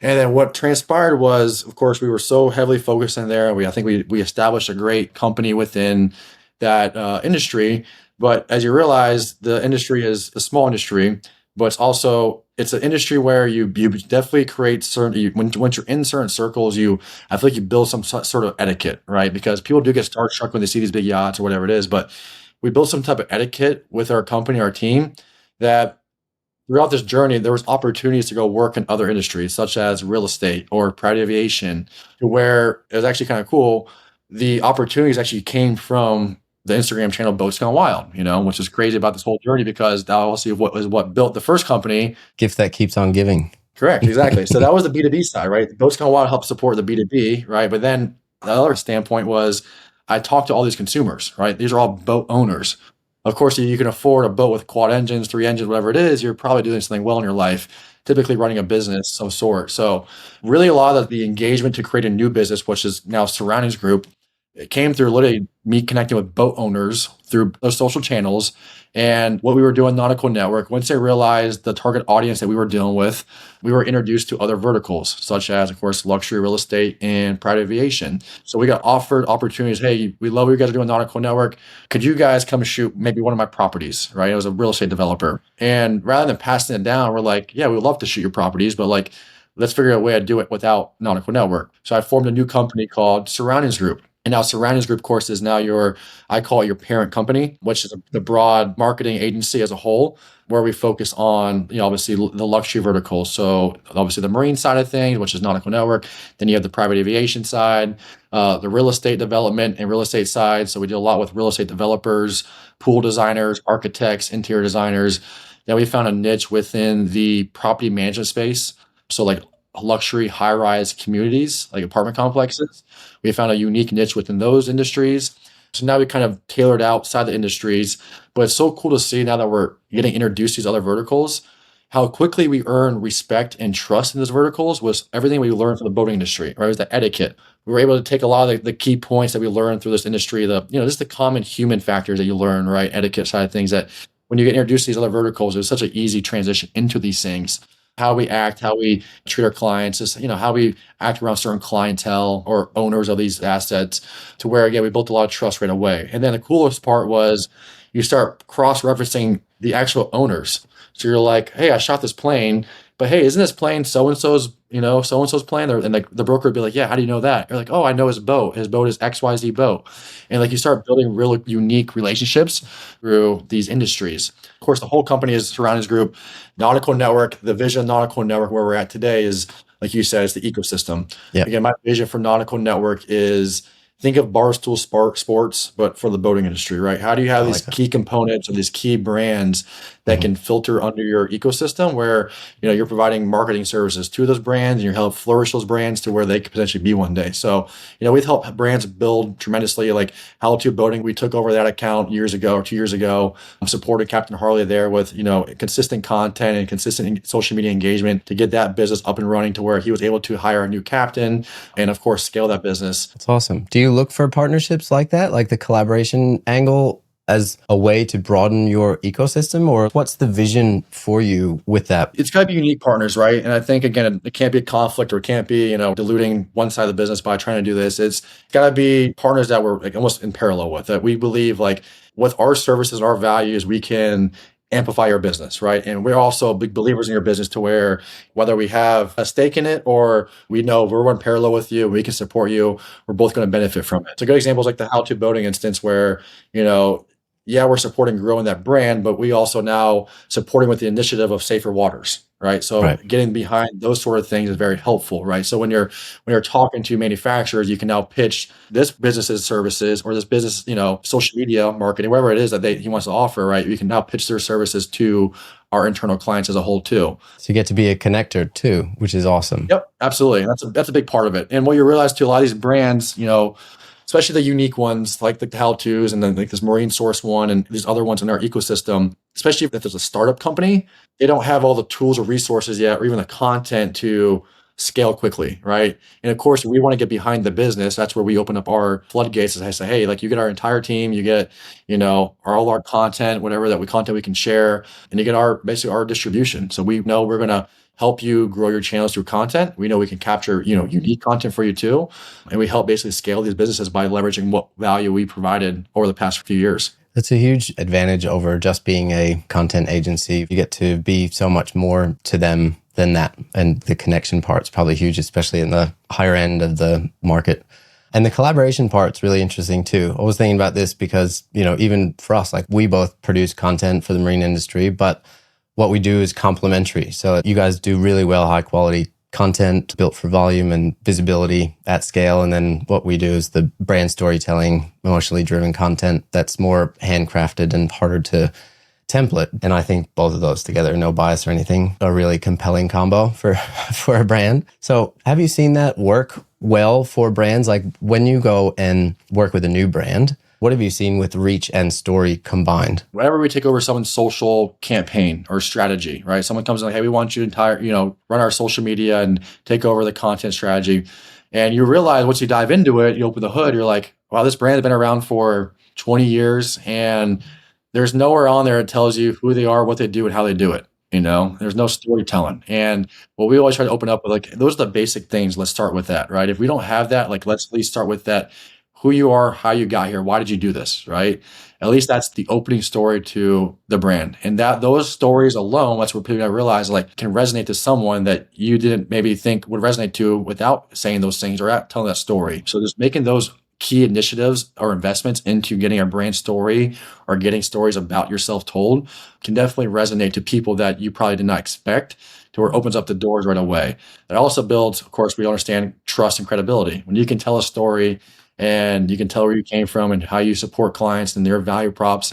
And then what transpired was, of course, we were so heavily focused in there. I think we established a great company within that industry. But as you realize, the industry is a small industry, but it's an industry where you definitely create certain, once you're in certain circles, I feel like you build some sort of etiquette, right? Because people do get starstruck when they see these big yachts or whatever it is, but we built some type of etiquette with our company, our team, that throughout this journey, there was opportunities to go work in other industries, such as real estate or private aviation, to where it was actually kind of cool. The opportunities actually came from the Instagram channel Boats Gone Wild, which is crazy about this whole journey because that also what built the first company. Gift that keeps on giving. Correct, exactly. So that was the B2B side, right? Boats Gone Wild helped support the B2B, right? But then the other standpoint was I talked to all these consumers, right? These are all boat owners. Of course, you can afford a boat with quad engines, 3 engines, whatever it is. You're probably doing something well in your life, typically running a business of some sort. So really a lot of the engagement to create a new business, which is now Surroundings Group, it came through literally me connecting with boat owners through those social channels and what we were doing Nautical Network. Once they realized the target audience that we were dealing with, we were introduced to other verticals, such as, of course, luxury real estate and private aviation. So we got offered opportunities. Hey, we love what you guys are doing Nautical Network. Could you guys come shoot maybe one of my properties, right? It was a real estate developer. And rather than passing it down, we're like, yeah, we would love to shoot your properties, but like, let's figure out a way to do it without Nautical Network. So I formed a new company called Surroundings Group. And now Surroundings Group, of course, is now I call it your parent company, which is the broad marketing agency as a whole, where we focus on, obviously the luxury vertical. So obviously the marine side of things, which is Nautical Network. Then you have the private aviation side, the real estate development and real estate side. So we do a lot with real estate developers, pool designers, architects, interior designers. Then we found a niche within the property management space. So like luxury high-rise communities, like apartment complexes. We found a unique niche within those industries. So now we kind of tailored outside the industries, but it's so cool to see now that we're getting introduced to these other verticals, how quickly we earn respect and trust in those verticals was everything we learned from the boating industry, right? It was the etiquette. We were able to take a lot of the key points that we learned through this industry, just the common human factors that you learn, right? Etiquette side of things that when you get introduced to these other verticals, it was such an easy transition into these things. How we act, how we treat our clients, just, how we act around certain clientele or owners of these assets to where, again, we built a lot of trust right away. And then the coolest part was you start cross-referencing the actual owners. So you're like, hey, I shot this plane, but hey, isn't this plane so-and-so's, so-and-so's plane? And like the broker would be like, yeah, how do you know that? You're like, oh, I know his boat. His boat is XYZ boat. And like you start building real unique relationships through these industries. Of course, the whole company is surroundings group, Nautical Network. The vision of Nautical Network, where we're at today, is like you said, it's the ecosystem. Yeah. Again, my vision for Nautical Network is think of Barstool Sports, but for the boating industry, right? How do you have I these like that. key components or these key brands that can filter under your ecosystem where, you're providing marketing services to those brands and you help flourish those brands to where they could potentially be one day. So, we've helped brands build tremendously, like How To Boating. We took over that account years ago or 2 years ago, supported Captain Harley there with, consistent content and consistent social media engagement to get that business up and running to where he was able to hire a new captain and of course scale that business. That's awesome. Do you look for partnerships like that, like the collaboration angle, as a way to broaden your ecosystem, or what's the vision for you with that? It's got to be unique partners, right? And I think, again, it can't be a conflict or it can't be, diluting one side of the business by trying to do this. It's got to be partners that we're like almost in parallel with, that we believe like with our services and our values, we can amplify your business, right? And we're also big believers in your business to where whether we have a stake in it or we know we're in parallel with you, we can support you, we're both going to benefit from it. So good examples like the How To Boating instance where, yeah, we're supporting growing that brand, but we also now supporting with the initiative of safer waters, right? So Right. getting behind those sort of things is very helpful, right? So when you're talking to manufacturers, you can now pitch this business's services or this business, social media marketing, whatever it is that he wants to offer, right? You can now pitch their services to our internal clients as a whole too. So you get to be a connector too, which is awesome. Yep, absolutely. And that's a big part of it. And what you realize too, a lot of these brands, especially the unique ones like the how-tos and then like this marine source one and these other ones in our ecosystem, especially if there's a startup company, they don't have all the tools or resources yet, or even the content to scale quickly, right? And of course, we want to get behind the business. That's where we open up our floodgates. As I say, hey, like you get our entire team, you get, all our content, whatever content we can share, and you get basically our distribution. So we know we're going to help you grow your channels through content. We know we can capture, unique content for you too. And we help basically scale these businesses by leveraging what value we provided over the past few years. That's a huge advantage over just being a content agency. You get to be so much more to them than that. And the connection part's probably huge, especially in the higher end of the market. And the collaboration part's really interesting too. I was thinking about this because, even for us, like we both produce content for the marine industry, but what we do is complementary. So you guys do really well, high quality content built for volume and visibility at scale. And then what we do is the brand storytelling, emotionally driven content that's more handcrafted and harder to template. And I think both of those together, no bias or anything, are a really compelling combo for, for a brand. So have you seen that work well for brands? Like when you go and work with a new brand, what have you seen with reach and story combined? Whenever we take over someone's social campaign or strategy, right? Someone comes in like, hey, we want you to run our social media and take over the content strategy. And you realize once you dive into it, you open the hood, you're like, wow, this brand has been around for 20 years and there's nowhere on there that tells you who they are, what they do, and how they do it. There's no storytelling. And what we always try to open up with, like, those are the basic things. Let's start with that, right? If we don't have that, like, let's at least start with that. Who you are, how you got here, why did you do this, right? At least that's the opening story to the brand. And that those stories alone, that's what people realize, like, can resonate to someone that you didn't maybe think would resonate to without saying those things or telling that story. So just making those key initiatives or investments into getting a brand story or getting stories about yourself told can definitely resonate to people that you probably did not expect, to where it opens up the doors right away. It also builds, of course, we understand trust and credibility. When you can tell a story and you can tell where you came from and how you support clients and their value props,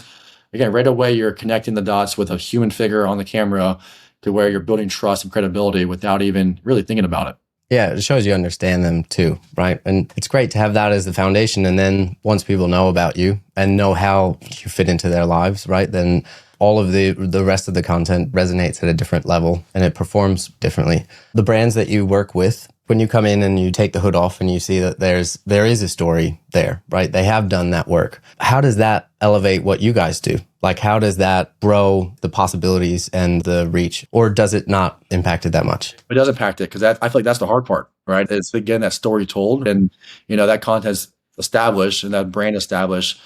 again, right away, you're connecting the dots with a human figure on the camera to where you're building trust and credibility without even really thinking about it. Yeah, it shows you understand them too, right? And it's great to have that as the foundation. And then once people know about you and know how you fit into their lives, right, then all of the rest of the content resonates at a different level and it performs differently. The brands that you work with, when you come in and you take the hood off and you see that there is a story there, right? They have done that work. How does that elevate what you guys do? Like, how does that grow the possibilities and the reach? Or does it not impact it that much? It does impact it because I feel like that's the hard part, right? It's getting that story told and, that content's established and that brand established.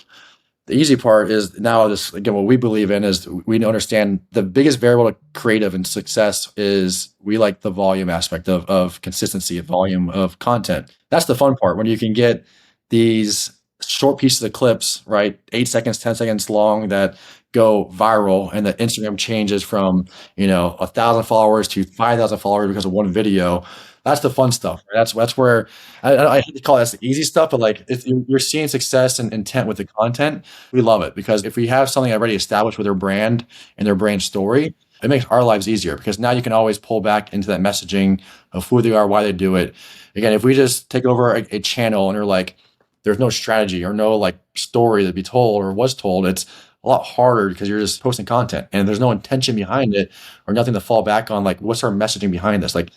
The easy part is now this, again, what we believe in is we understand the biggest variable to creative and success is we like the volume aspect of consistency, of volume of content. That's the fun part when you can get these short pieces of clips, right? 8 seconds, 10 seconds long that go viral and the Instagram changes from, 1,000 followers to 5,000 followers because of one video. That's the fun stuff. That's where I hate to call that the easy stuff, but like if you're seeing success and intent with the content, we love it because if we have something already established with their brand and their brand story, it makes our lives easier because now you can always pull back into that messaging of who they are, why they do it. Again, if we just take over a channel and they're like, there's no strategy or no like story to be told or was told, it's a lot harder because you're just posting content and there's no intention behind it or nothing to fall back on. Like, what's our messaging behind this? Like,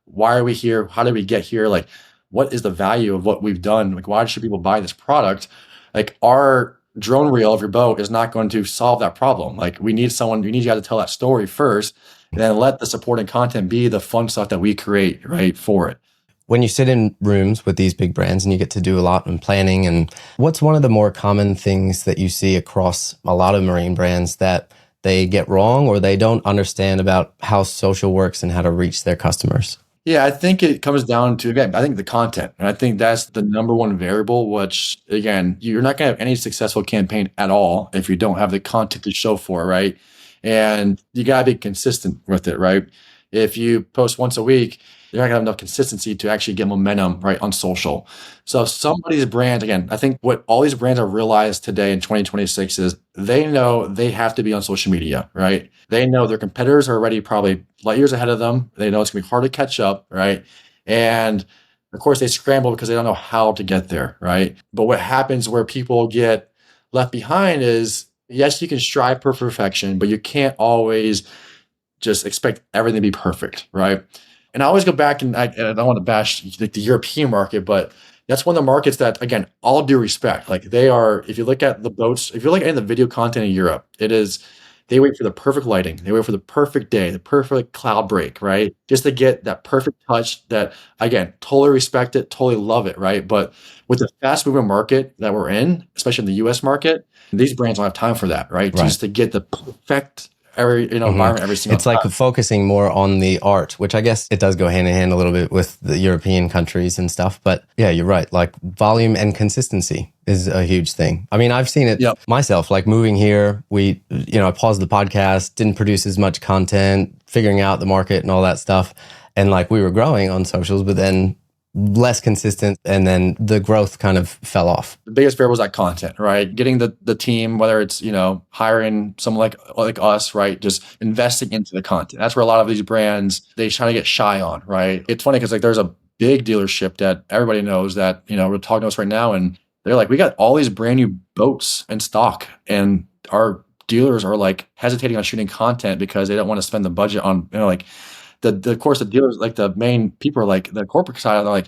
why are we here? How did we get here? Like, what is the value of what we've done? Like, why should people buy this product? Like, our drone reel of your boat is not going to solve that problem. Like, we need you guys to tell that story first, and then let the supporting content be the fun stuff that we create, right, for it. When you sit in rooms with these big brands and you get to do a lot in planning, and what's one of the more common things that you see across a lot of marine brands that they get wrong or they don't understand about how social works and how to reach their customers? Yeah, I think it comes down to, again, I think the content. And I think that's the number one variable, which, again, you're not going to have any successful campaign at all if you don't have the content to show for, right? And you got to be consistent with it, right? If you post once a week, you're not going to have enough consistency to actually get momentum, right, on social. So some of these brands, again, I think what all these brands have realized today in 2026 is they know they have to be on social media, right? They know their competitors are already probably light years ahead of them. They know it's going to be hard to catch up, right? And of course, they scramble because they don't know how to get there, right? But what happens where people get left behind is, yes, you can strive for perfection, but you can't always just expect everything to be perfect, right? And I always go back and I don't want to bash the European market, but that's one of the markets that, again, all due respect, like they are, if you look at the boats, if you look at the video content in Europe, they wait for the perfect lighting. They wait for the perfect day, the perfect cloud break, right? Just to get that perfect touch that, again, totally respect it, totally love it, right? But with the fast moving market that we're in, especially in the US market, these brands don't have time for that, right? Right. Just to get the perfect environment every single It's like focusing more on the art, which I guess it does go hand in hand a little bit with the European countries and stuff. But yeah, you're right. Like volume and consistency is a huge thing. I mean, I've seen it myself, like moving here, I paused the podcast, didn't produce as much content, figuring out the market and all that stuff. And like we were growing on socials, but then less consistent, and then the growth kind of fell off. The biggest variable is that content, right? Getting the team, whether it's hiring someone like us, right? Just investing into the content. That's where a lot of these brands they try to get shy on, right? It's funny because like there's a big dealership that everybody knows that we're talking to us right now, and they're like, we got all these brand new boats in stock, and our dealers are like hesitating on shooting content because they don't want to spend the budget on like. Of course, the dealers, like the main people are like the corporate side, they're like,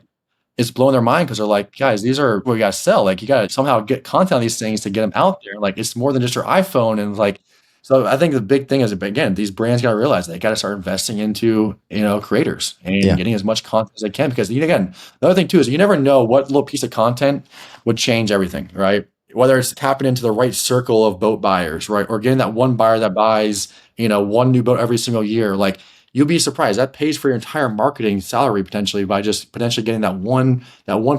it's blowing their mind because they're like, guys, these are what we got to sell. Like, you got to somehow get content on these things to get them out there. Like, it's more than just your iPhone. And like, so I think the big thing is, again, these brands got to realize they got to start investing into, creators and getting as much content as they can. Because again, the other thing too is you never know what little piece of content would change everything, right? Whether it's tapping into the right circle of boat buyers, right? Or getting that one buyer that buys, one new boat every single year. Like, you'll be surprised. That pays for your entire marketing salary potentially by just potentially getting that one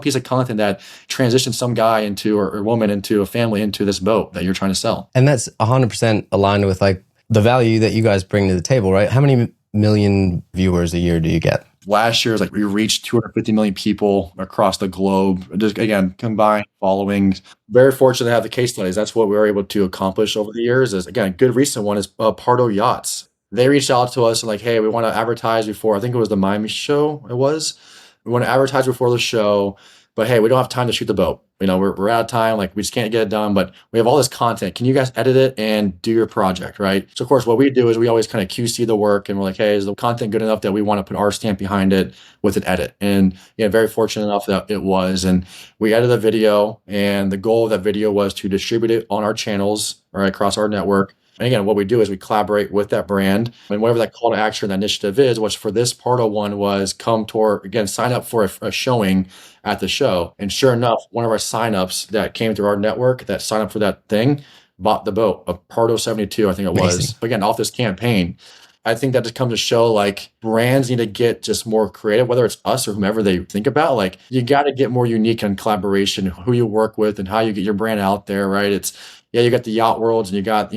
piece of content that transitions some guy into or woman into a family into this boat that you're trying to sell. And that's 100% aligned with like the value that you guys bring to the table, right? How many million viewers a year do you get? Last year, we reached 250 million people across the globe. Just again, combined followings. Very fortunate to have the case studies. That's what we were able to accomplish over the years. Is again, a good recent one is Pardo Yachts. They reached out to us and like, hey, we want to advertise before. I think it was the Miami show. It was We want to advertise before the show, but hey, we don't have time to shoot the boat. We're out of time. Like, we just can't get it done, but we have all this content. Can you guys edit it and do your project, right? So of course, what we do is we always kind of QC the work, and we're like, hey, is the content good enough that we want to put our stamp behind it with an edit? And yeah, very fortunate enough that it was. And we edited the video, and the goal of that video was to distribute it on our channels, right, across our network. And again, what we do is we collaborate with that brand, and whatever that call to action, that initiative is, which for this Pardo one was come to our, again, sign up for a showing at the show. And sure enough, one of our signups that came through our network that signed up for that thing bought the boat, a Pardo 72, I think it was. Amazing. Again, off this campaign. I think that just comes to show like brands need to get just more creative, whether it's us or whomever they think about. Like, you got to get more unique in collaboration, who you work with and how you get your brand out there, right? It's, yeah, you got the yacht worlds and you got,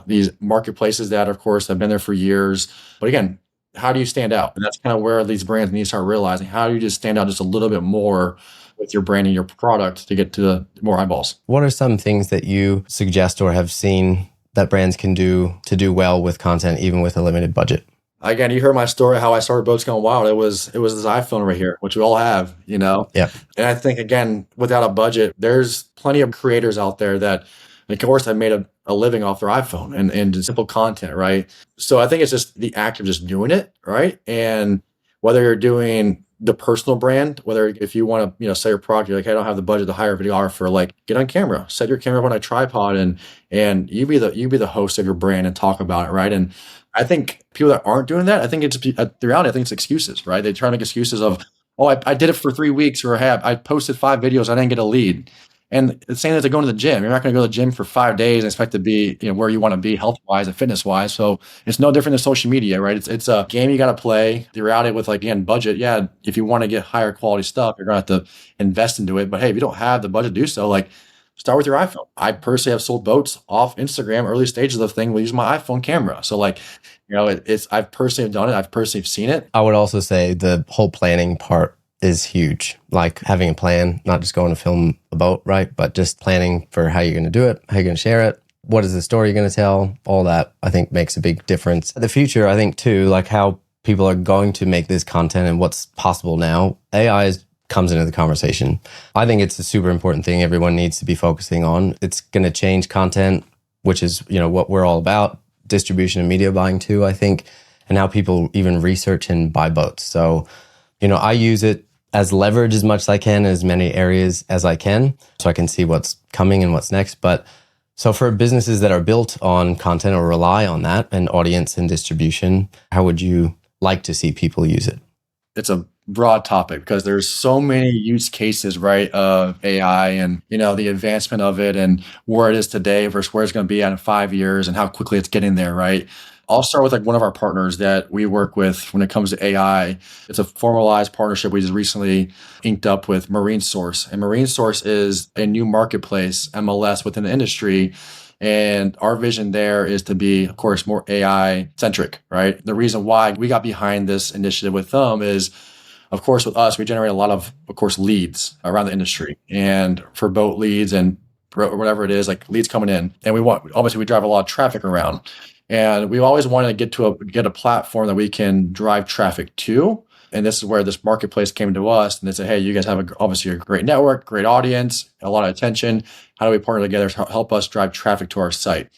these marketplaces that, of course, have been there for years. But again, how do you stand out? And that's kind of where these brands need to start realizing, how do you just stand out just a little bit more with your brand and your product to get to the more eyeballs? What are some things that you suggest or have seen that brands can do to do well with content, even with a limited budget? Again, you heard my story, how I started Boats Gone Wild. It was this iPhone right here, which we all have, Yeah. And I think, again, without a budget, there's plenty of creators out there that, of course, have made a living off their iPhone and simple content, right? So I think it's just the act of just doing it, right? And whether you're doing the personal brand, whether if you want to, sell your product, you're like, hey, I don't have the budget to hire a videographer, like, get on camera, set your camera up on a tripod, and you be the host of your brand and talk about it, right? And I think people that aren't doing that, I think it's the reality. I think it's excuses, right? They try to make excuses of, oh, I did it for 3 weeks, or I posted 5 videos, I didn't get a lead. And it's saying that they're going to the gym. You're not going to go to the gym for 5 days and expect to be, where you want to be health wise and fitness wise. So it's no different than social media, right? It's a game you got to play. The reality with, like, again, budget. Yeah, if you want to get higher quality stuff, you're going to have to invest into it. But hey, if you don't have the budget to do so, like, start with your iPhone. I personally have sold boats off Instagram, early stages of the thing. We use my iPhone camera. So like, I've personally done it. I've personally seen it. I would also say the whole planning part is huge. Like, having a plan, not just going to film a boat, right? But just planning for how you're going to do it, how you're going to share it. What is the story you're going to tell? All that, I think, makes a big difference. The future, I think, too, like how people are going to make this content and what's possible now, AI comes into the conversation. I think it's a super important thing everyone needs to be focusing on. It's going to change content, which is, what we're all about, distribution and media buying too, I think, and how people even research and buy boats. So, I use it as leverage as much as I can, as many areas as I can, so I can see what's coming and what's next. But so for businesses that are built on content or rely on that and audience and distribution, how would you like to see people use it? It's a broad topic because there's so many use cases, right, of AI and, the advancement of it and where it is today versus where it's going to be at in 5 years and how quickly it's getting there, right? I'll start with like one of our partners that we work with when it comes to AI. It's a formalized partnership we just recently inked up with Marine Source. And Marine Source is a new marketplace, MLS, within the industry. And our vision there is to be, of course, more AI centric, right? The reason why we got behind this initiative with them is, of course, with us, we generate a lot of course, leads around the industry and for boat leads and whatever it is, like leads coming in. And obviously we drive a lot of traffic around. And we always wanted to get a platform that we can drive traffic to. And this is where this marketplace came to us and they said, hey, you guys have obviously a great network, great audience, a lot of attention. How do we partner together to help us drive traffic to our site?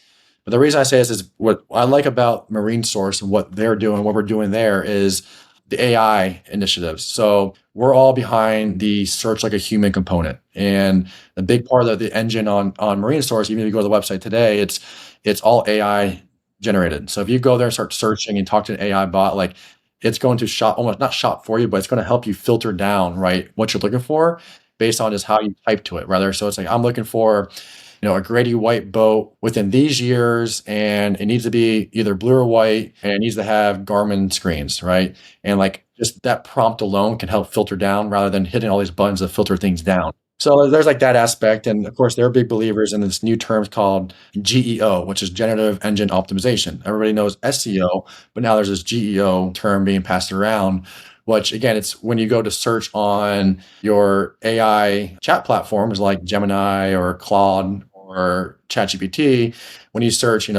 But the reason I say this is what I like about Marine Source and what they're doing, what we're doing there is the AI initiatives. So we're all behind the search like a human component. And the big part of the engine on Marine Source, even if you go to the website today, it's all AI generated. So if you go there and start searching and talk to an AI bot, like it's going to almost not shop for you, but it's going to help you filter down, right, what you're looking for based on just how you type to it, rather. So it's like, I'm looking for, a Grady white boat within these years, and it needs to be either blue or white, and it needs to have Garmin screens, right? And like just that prompt alone can help filter down rather than hitting all these buttons to filter things down. So there's like that aspect. And of course, they're big believers in this new term called GEO, which is generative engine optimization. Everybody knows SEO, but now there's this GEO term being passed around, which again, it's when you go to search on your AI chat platforms like Gemini or Claude or ChatGPT, when you search,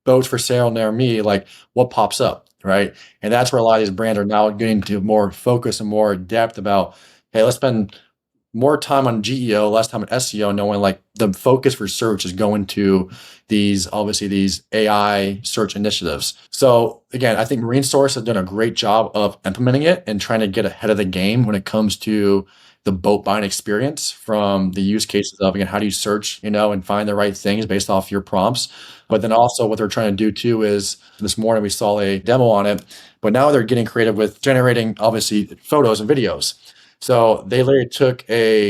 boats for sale near me, like what pops up? right? And that's where a lot of these brands are now getting to more focus and more depth about, hey, let's spend more time on GEO, less time on SEO, knowing like the focus for search is going to these AI search initiatives. So again, I think Marine Source has done a great job of implementing it and trying to get ahead of the game when it comes to the boat buying experience, from the use cases of, again, how do you search, and find the right things based off your prompts. But then also what they're trying to do too is, this morning we saw a demo on it, but now they're getting creative with generating obviously photos and videos. So they literally took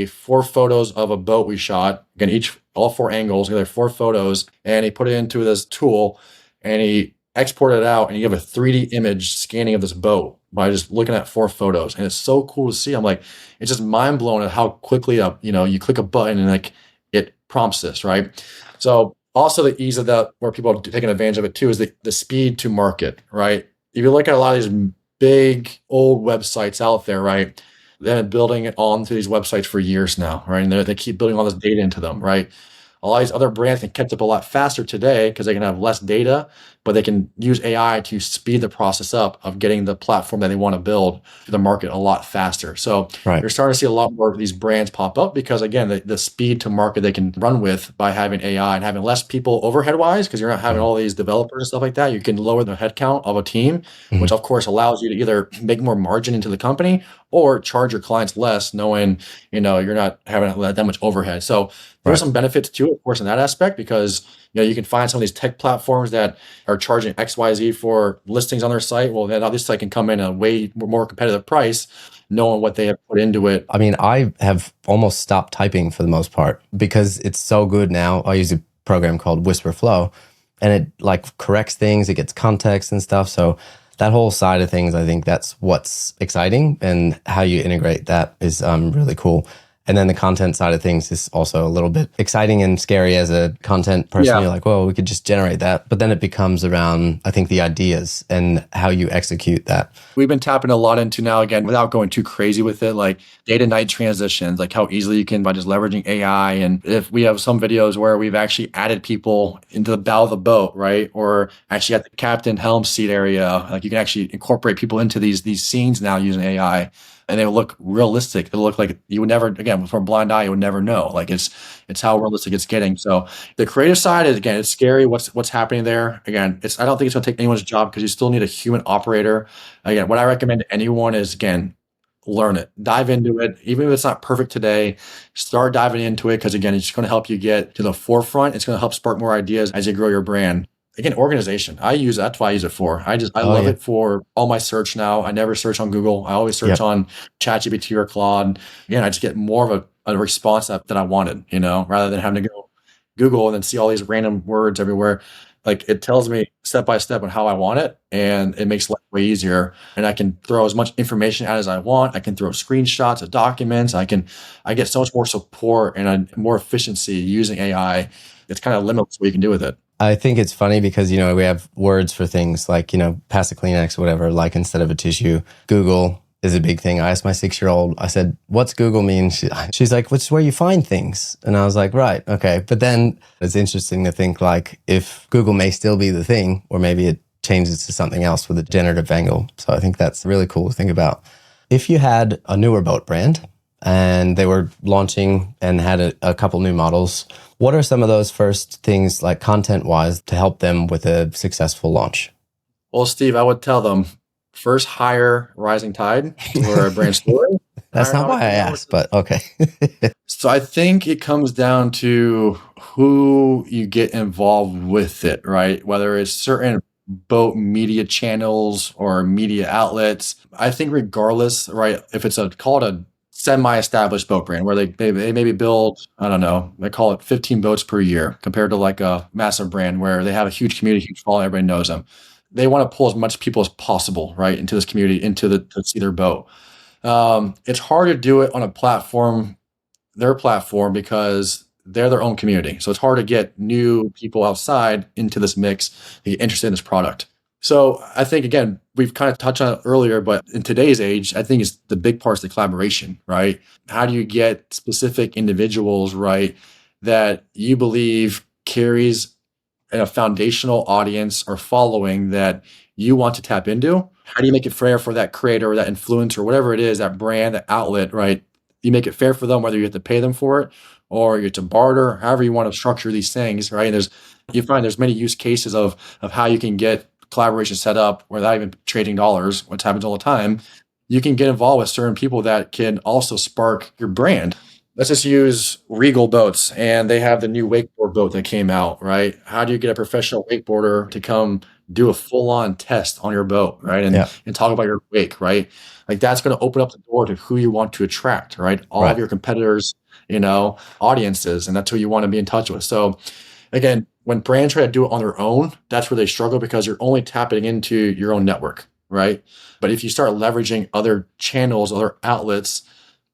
four photos of a boat we shot, again, all four angles, there 4 photos, and he put it into this tool and he exported it out, and you have a 3D image scanning of this boat by just looking at 4 photos. And it's so cool to see. I'm like, it's just mind blowing at how quickly you click a button and like it prompts this, right? So also the ease of that, where people are taking advantage of it too, is the speed to market, right? If you look at a lot of these big old websites out there, right? They've been building it onto these websites for years now, right? And they keep building all this data into them, right? A lot of these other brands can catch up a lot faster today because they can have less data, but they can use AI to speed the process up of getting the platform that they want to build to the market a lot faster. So Right. you're starting to see a lot more of these brands pop up because, again, the speed to market they can run with by having AI and having less people overhead wise, because you're not having all these developers and stuff like that. You can lower the headcount of a team, which Mhm. of course allows you to either make more margin into the company or charge your clients less, knowing you're not having that much overhead. So there's Right. some benefits to it, of course, in that aspect, because you can find some of these tech platforms that are charging XYZ for listings on their site. Well, then this site can come in a way more competitive price, knowing what they have put into it. I mean, I have almost stopped typing for the most part because it's so good now. I use a program called Whisper Flow, and it like corrects things, it gets context and stuff. So that whole side of things, I think that's what's exciting, and how you integrate that is really cool. And then the content side of things is also a little bit exciting and scary as a content person. Yeah. You're like, well, we could just generate that. But then it becomes around, I think, the ideas and how you execute that. We've been tapping a lot into now, again, without going too crazy with it, like day to night transitions, like how easily you can by just leveraging AI. And if we have some videos where we've actually added people into the bow of the boat, right? Or actually at the captain helm seat area, like you can actually incorporate people into these scenes now using AI. And they will look realistic. It'll look like you would never, again, from a blind eye, you would never know. Like it's how realistic it's getting. So the creative side is, again, it's scary what's happening there. Again, I don't think it's going to take anyone's job, because you still need a human operator. Again, what I recommend to anyone is, again, learn it, dive into it. Even if it's not perfect today, start diving into it, because again, it's going to help you get to the forefront. It's going to help spark more ideas as you grow your brand. Again, organization. That's what I use it for. I Oh, love yeah. it for all my search now. I never search on Google. I always search Yep. on ChatGPT or Claude. Again, I just get more of a response that I wanted, rather than having to go Google and then see all these random words everywhere. Like, it tells me step by step on how I want it, and it makes life way easier. And I can throw as much information out as I want. I can throw screenshots of documents. I get so much more support and more efficiency using AI. It's kind of limitless what you can do with it. I think it's funny because, we have words for things like, pass a Kleenex or whatever, like instead of a tissue. Google is a big thing. I asked my 6-year-old, I said, what's Google mean? She's like, it's where you find things. And I was like, right, okay. But then it's interesting to think like if Google may still be the thing, or maybe it changes to something else with a generative angle. So I think that's really cool to think about. If you had a newer boat brand and they were launching and had a couple new models, what are some of those first things, like content-wise, to help them with a successful launch? Well, Steve, I would tell them, first hire Rising Tide for a brand story. That's Hire not why I Howard. asked, but okay. So I think it comes down to who you get involved with it, right? Whether it's certain boat media channels or media outlets. I think regardless, right, if it's call it a semi-established boat brand where they maybe build, I don't know, they call it 15 boats per year, compared to like a massive brand where they have a huge community, huge following, everybody knows them. They want to pull as much people as possible, right, into this community, to see their boat. It's hard to do it on their platform, because they're their own community. So it's hard to get new people outside into this mix to get interested in this product. So I think, again, we've kind of touched on it earlier, but in today's age, I think it's the big part is the collaboration, right? How do you get specific individuals, right, that you believe carries a foundational audience or following that you want to tap into. How do you make it fair for that creator or that influencer, whatever it is, that brand, that outlet, right? You make it fair for them, whether you have to pay them for it or you have to barter, however you want to structure these things, right? And you find there's many use cases of how you can get collaboration set up without even trading dollars, which happens all the time. You can get involved with certain people that can also spark your brand. Let's just use Regal boats, and they have the new wakeboard boat that came out, right? How do you get a professional wakeboarder to come do a full-on test on your boat, right? Yeah. And talk about your wake, right? Like that's going to open up the door to who you want to attract, right? All of Right. your competitors, audiences, and that's who you want to be in touch with. So again, when brands try to do it on their own, that's where they struggle because you're only tapping into your own network, right? But if you start leveraging other channels, other outlets,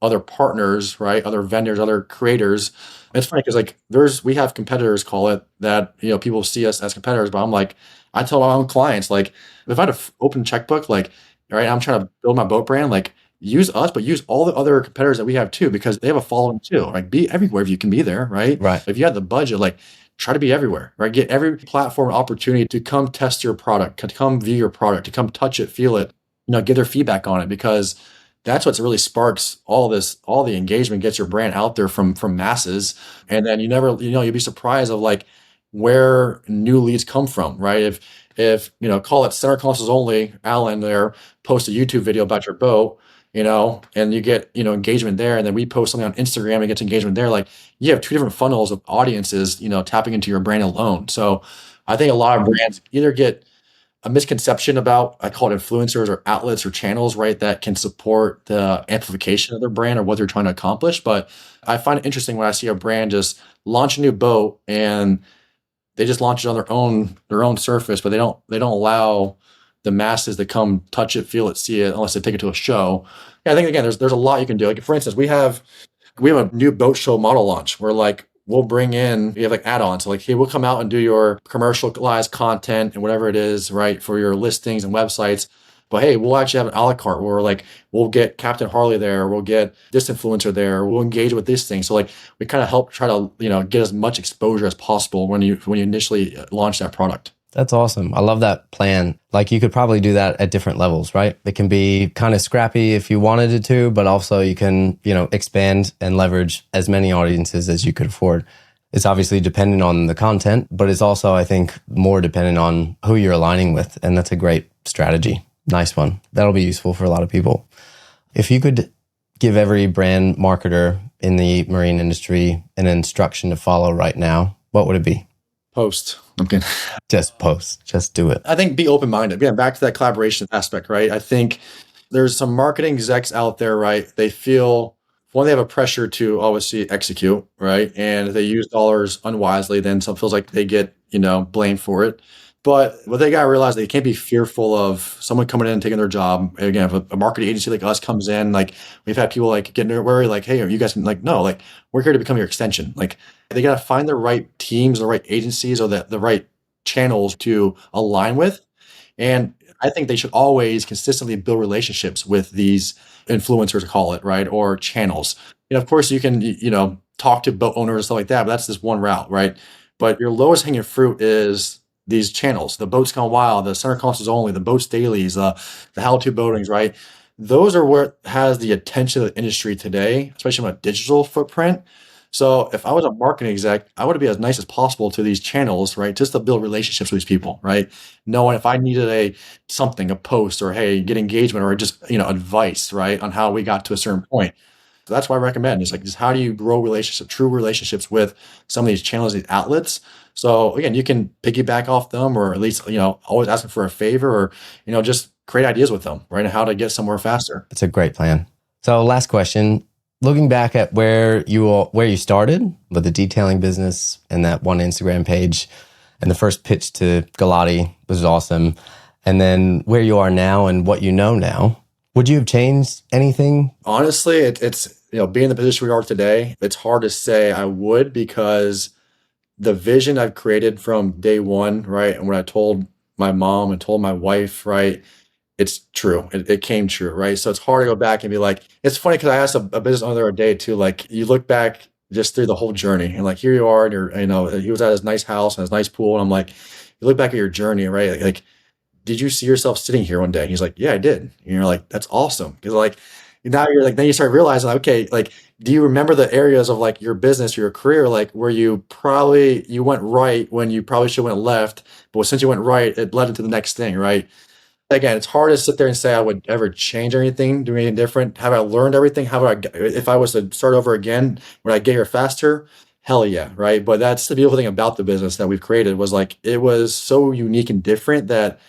other partners, right? Other vendors, other creators. It's funny because like we have competitors call it that, people see us as competitors, but I'm like, I tell my own clients, like, if I had an open checkbook, like, all right, I'm trying to build my boat brand, like use us, but use all the other competitors that we have too, because they have a following too. Like be everywhere if you can be there, right? Right. If you have the budget, like try to be everywhere, right? Get every platform opportunity to come test your product, to come view your product, to come touch it, feel it, give their feedback on it, because that's what's really sparks all the engagement, gets your brand out there from masses. And then you'll be surprised of like where new leads come from, right? If call it center consoles only, Alan there post a YouTube video about your boat, and you get, engagement there. And then we post something on Instagram and gets engagement there. Like you have two different funnels of audiences, tapping into your brand alone. So I think a lot of brands either get a misconception about, I call it influencers or outlets or channels, right, that can support the amplification of their brand or what they're trying to accomplish. But I find it interesting when I see a brand just launch a new boat and they just launch it on their own surface, but they don't allow the masses to come touch it, feel it, see it, unless they take it to a show. Yeah, I think again, there's a lot you can do. Like for instance, we have a new boat show model launch where like we have like add-ons. So like, hey, we'll come out and do your commercialized content and whatever it is, right, for your listings and websites. But hey, we'll actually have an a la carte where like we'll get Captain Harley there, we'll get this influencer there, we'll engage with these things. So like we kind of help try to get as much exposure as possible when you initially launch that product. That's awesome. I love that plan. Like you could probably do that at different levels, right? It can be kind of scrappy if you wanted it to, but also you can, expand and leverage as many audiences as you could afford. It's obviously dependent on the content, but it's also, I think, more dependent on who you're aligning with. And that's a great strategy. Nice one. That'll be useful for a lot of people. If you could give every brand marketer in the marine industry an instruction to follow right now, what would it be? Post. I'm kidding. Just post. Just do it. I think be open-minded. Again, back to that collaboration aspect, right? I think there's some marketing execs out there, right? They feel, one, they have a pressure to obviously execute, right? And if they use dollars unwisely, then some feels like they get, blamed for it. But what they got to realize, they can't be fearful of someone coming in and taking their job. Again, if a marketing agency like us comes in, like we've had people like getting worried, like, hey, are you guys like, no, like we're here to become your extension. Like they got to find the right teams, the right agencies, or the right channels to align with. And I think they should always consistently build relationships with these influencers, call it, right? Or channels. Of course you can, talk to boat owners and stuff like that, but that's just one route, right? But your lowest hanging fruit is these channels, the Boats Gone Wild, the Center Consoles Only, the Boats Dailies, the How-To Boatings, right? Those are what has the attention of the industry today, especially from a digital footprint. So if I was a marketing exec, I would be as nice as possible to these channels, right? Just to build relationships with these people, right? Knowing if I needed a post, or hey, get engagement, or just, advice, right, on how we got to a certain point. So that's why I recommend is like, just how do you grow true relationships with some of these channels, these outlets? So again, you can piggyback off them, or at least, always ask them for a favor, or, just create ideas with them, right? And how to get somewhere faster. It's a great plan. So last question, looking back at where you started with the detailing business and that one Instagram page and the first pitch to Galati was awesome. And then where you are now and what you know now, would you have changed anything? Honestly, it's, being in the position we are today, it's hard to say I would, because the vision I've created from day one, right? And when I told my mom and told my wife, right, it's true. It came true, right? So it's hard to go back and be like, it's funny because I asked a business owner the other day too, like you look back just through the whole journey and like here you are, and he was at his nice house and his nice pool. And I'm like, you look back at your journey, right? Like did you see yourself sitting here one day? And he's like, yeah, I did. And you're like, that's awesome. Because like now you're like, then you start realizing, like, okay, like, do you remember the areas of like your business, your career, like where you went right when you probably should have went left, but since you went right, it led into the next thing, right? Again, it's hard to sit there and say I would ever change anything, do anything different. Have I learned everything? If I was to start over again, would I get here faster? Hell yeah, right? But that's the beautiful thing about the business that we've created was like it was so unique and different that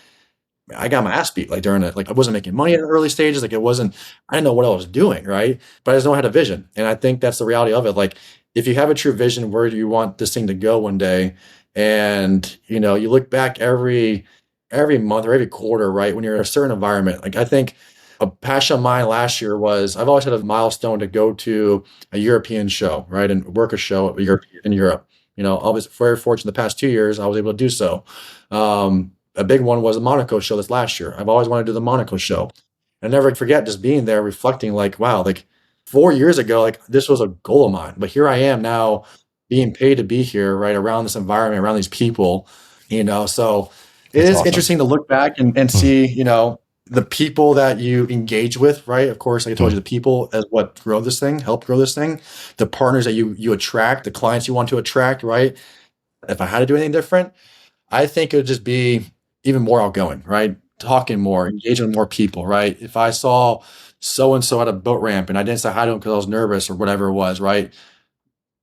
I got my ass beat like during it. Like I wasn't making money in the early stages. Like it wasn't, I didn't know what I was doing, right? But I just know I had a vision. And I think that's the reality of it. Like if you have a true vision, where do you want this thing to go one day? And you look back every month or every quarter, right? When you're in a certain environment. Like I think a passion of mine last year was I've always had a milestone to go to a European show, right? And work a show in Europe. I was very fortunate the past 2 years, I was able to do so. A big one was the Monaco show this last year. I've always wanted to do the Monaco show. I never forget just being there, reflecting like, wow, like 4 years ago, like this was a goal of mine. But here I am now being paid to be here, right? Around this environment, around these people, so it That's is awesome. interesting to look back and Mm, see, the people that you engage with, right? Of course, like I told you, mm. the people as what help grow this thing, the partners that you attract, the clients you want to attract, right? If I had to do anything different, I think it would just be even more outgoing, right? Talking more, engaging with more people, right? If I saw so and so at a boat ramp and I didn't say hi to them because I was nervous or whatever it was, right?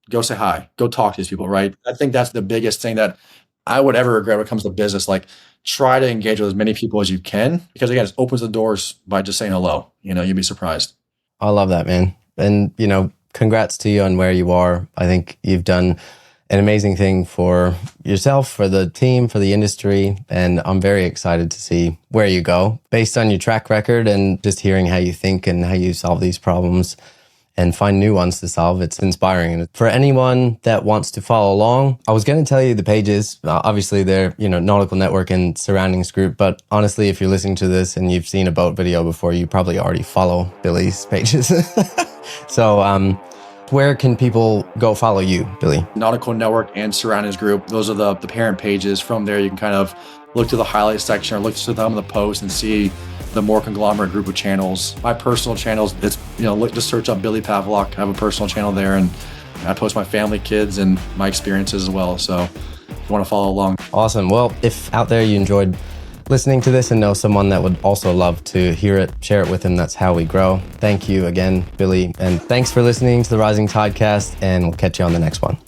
Go say hi, go talk to these people, right? I think that's the biggest thing that I would ever regret when it comes to business. Like, try to engage with as many people as you can because, again, it opens the doors by just saying hello. You'd be surprised. I love that, man. And, congrats to you on where you are. I think you've done an amazing thing for yourself, for the team, for the industry. And I'm very excited to see where you go based on your track record and just hearing how you think and how you solve these problems and find new ones to solve. It's inspiring. And for anyone that wants to follow along, I was going to tell you the pages. Obviously, they're, Nautical Network and Surroundings Group. But honestly, if you're listening to this and you've seen a boat video before, you probably already follow Billy's pages. So where can people go follow you, Billy? Nautical Network and Surroundings Group, those are the parent pages. From there, you can kind of look to the highlights section or look to some of the posts and see the more conglomerate group of channels. My personal channels, it's, just search up Billy Pavlock. I have a personal channel there, and I post my family, kids, and my experiences as well. So if you want to follow along. Awesome. Well, if out there you enjoyed listening to this and know someone that would also love to hear it, share it with them. That's how we grow. Thank you again, Billy. And thanks for listening to the Rising Tidecast, and we'll catch you on the next one.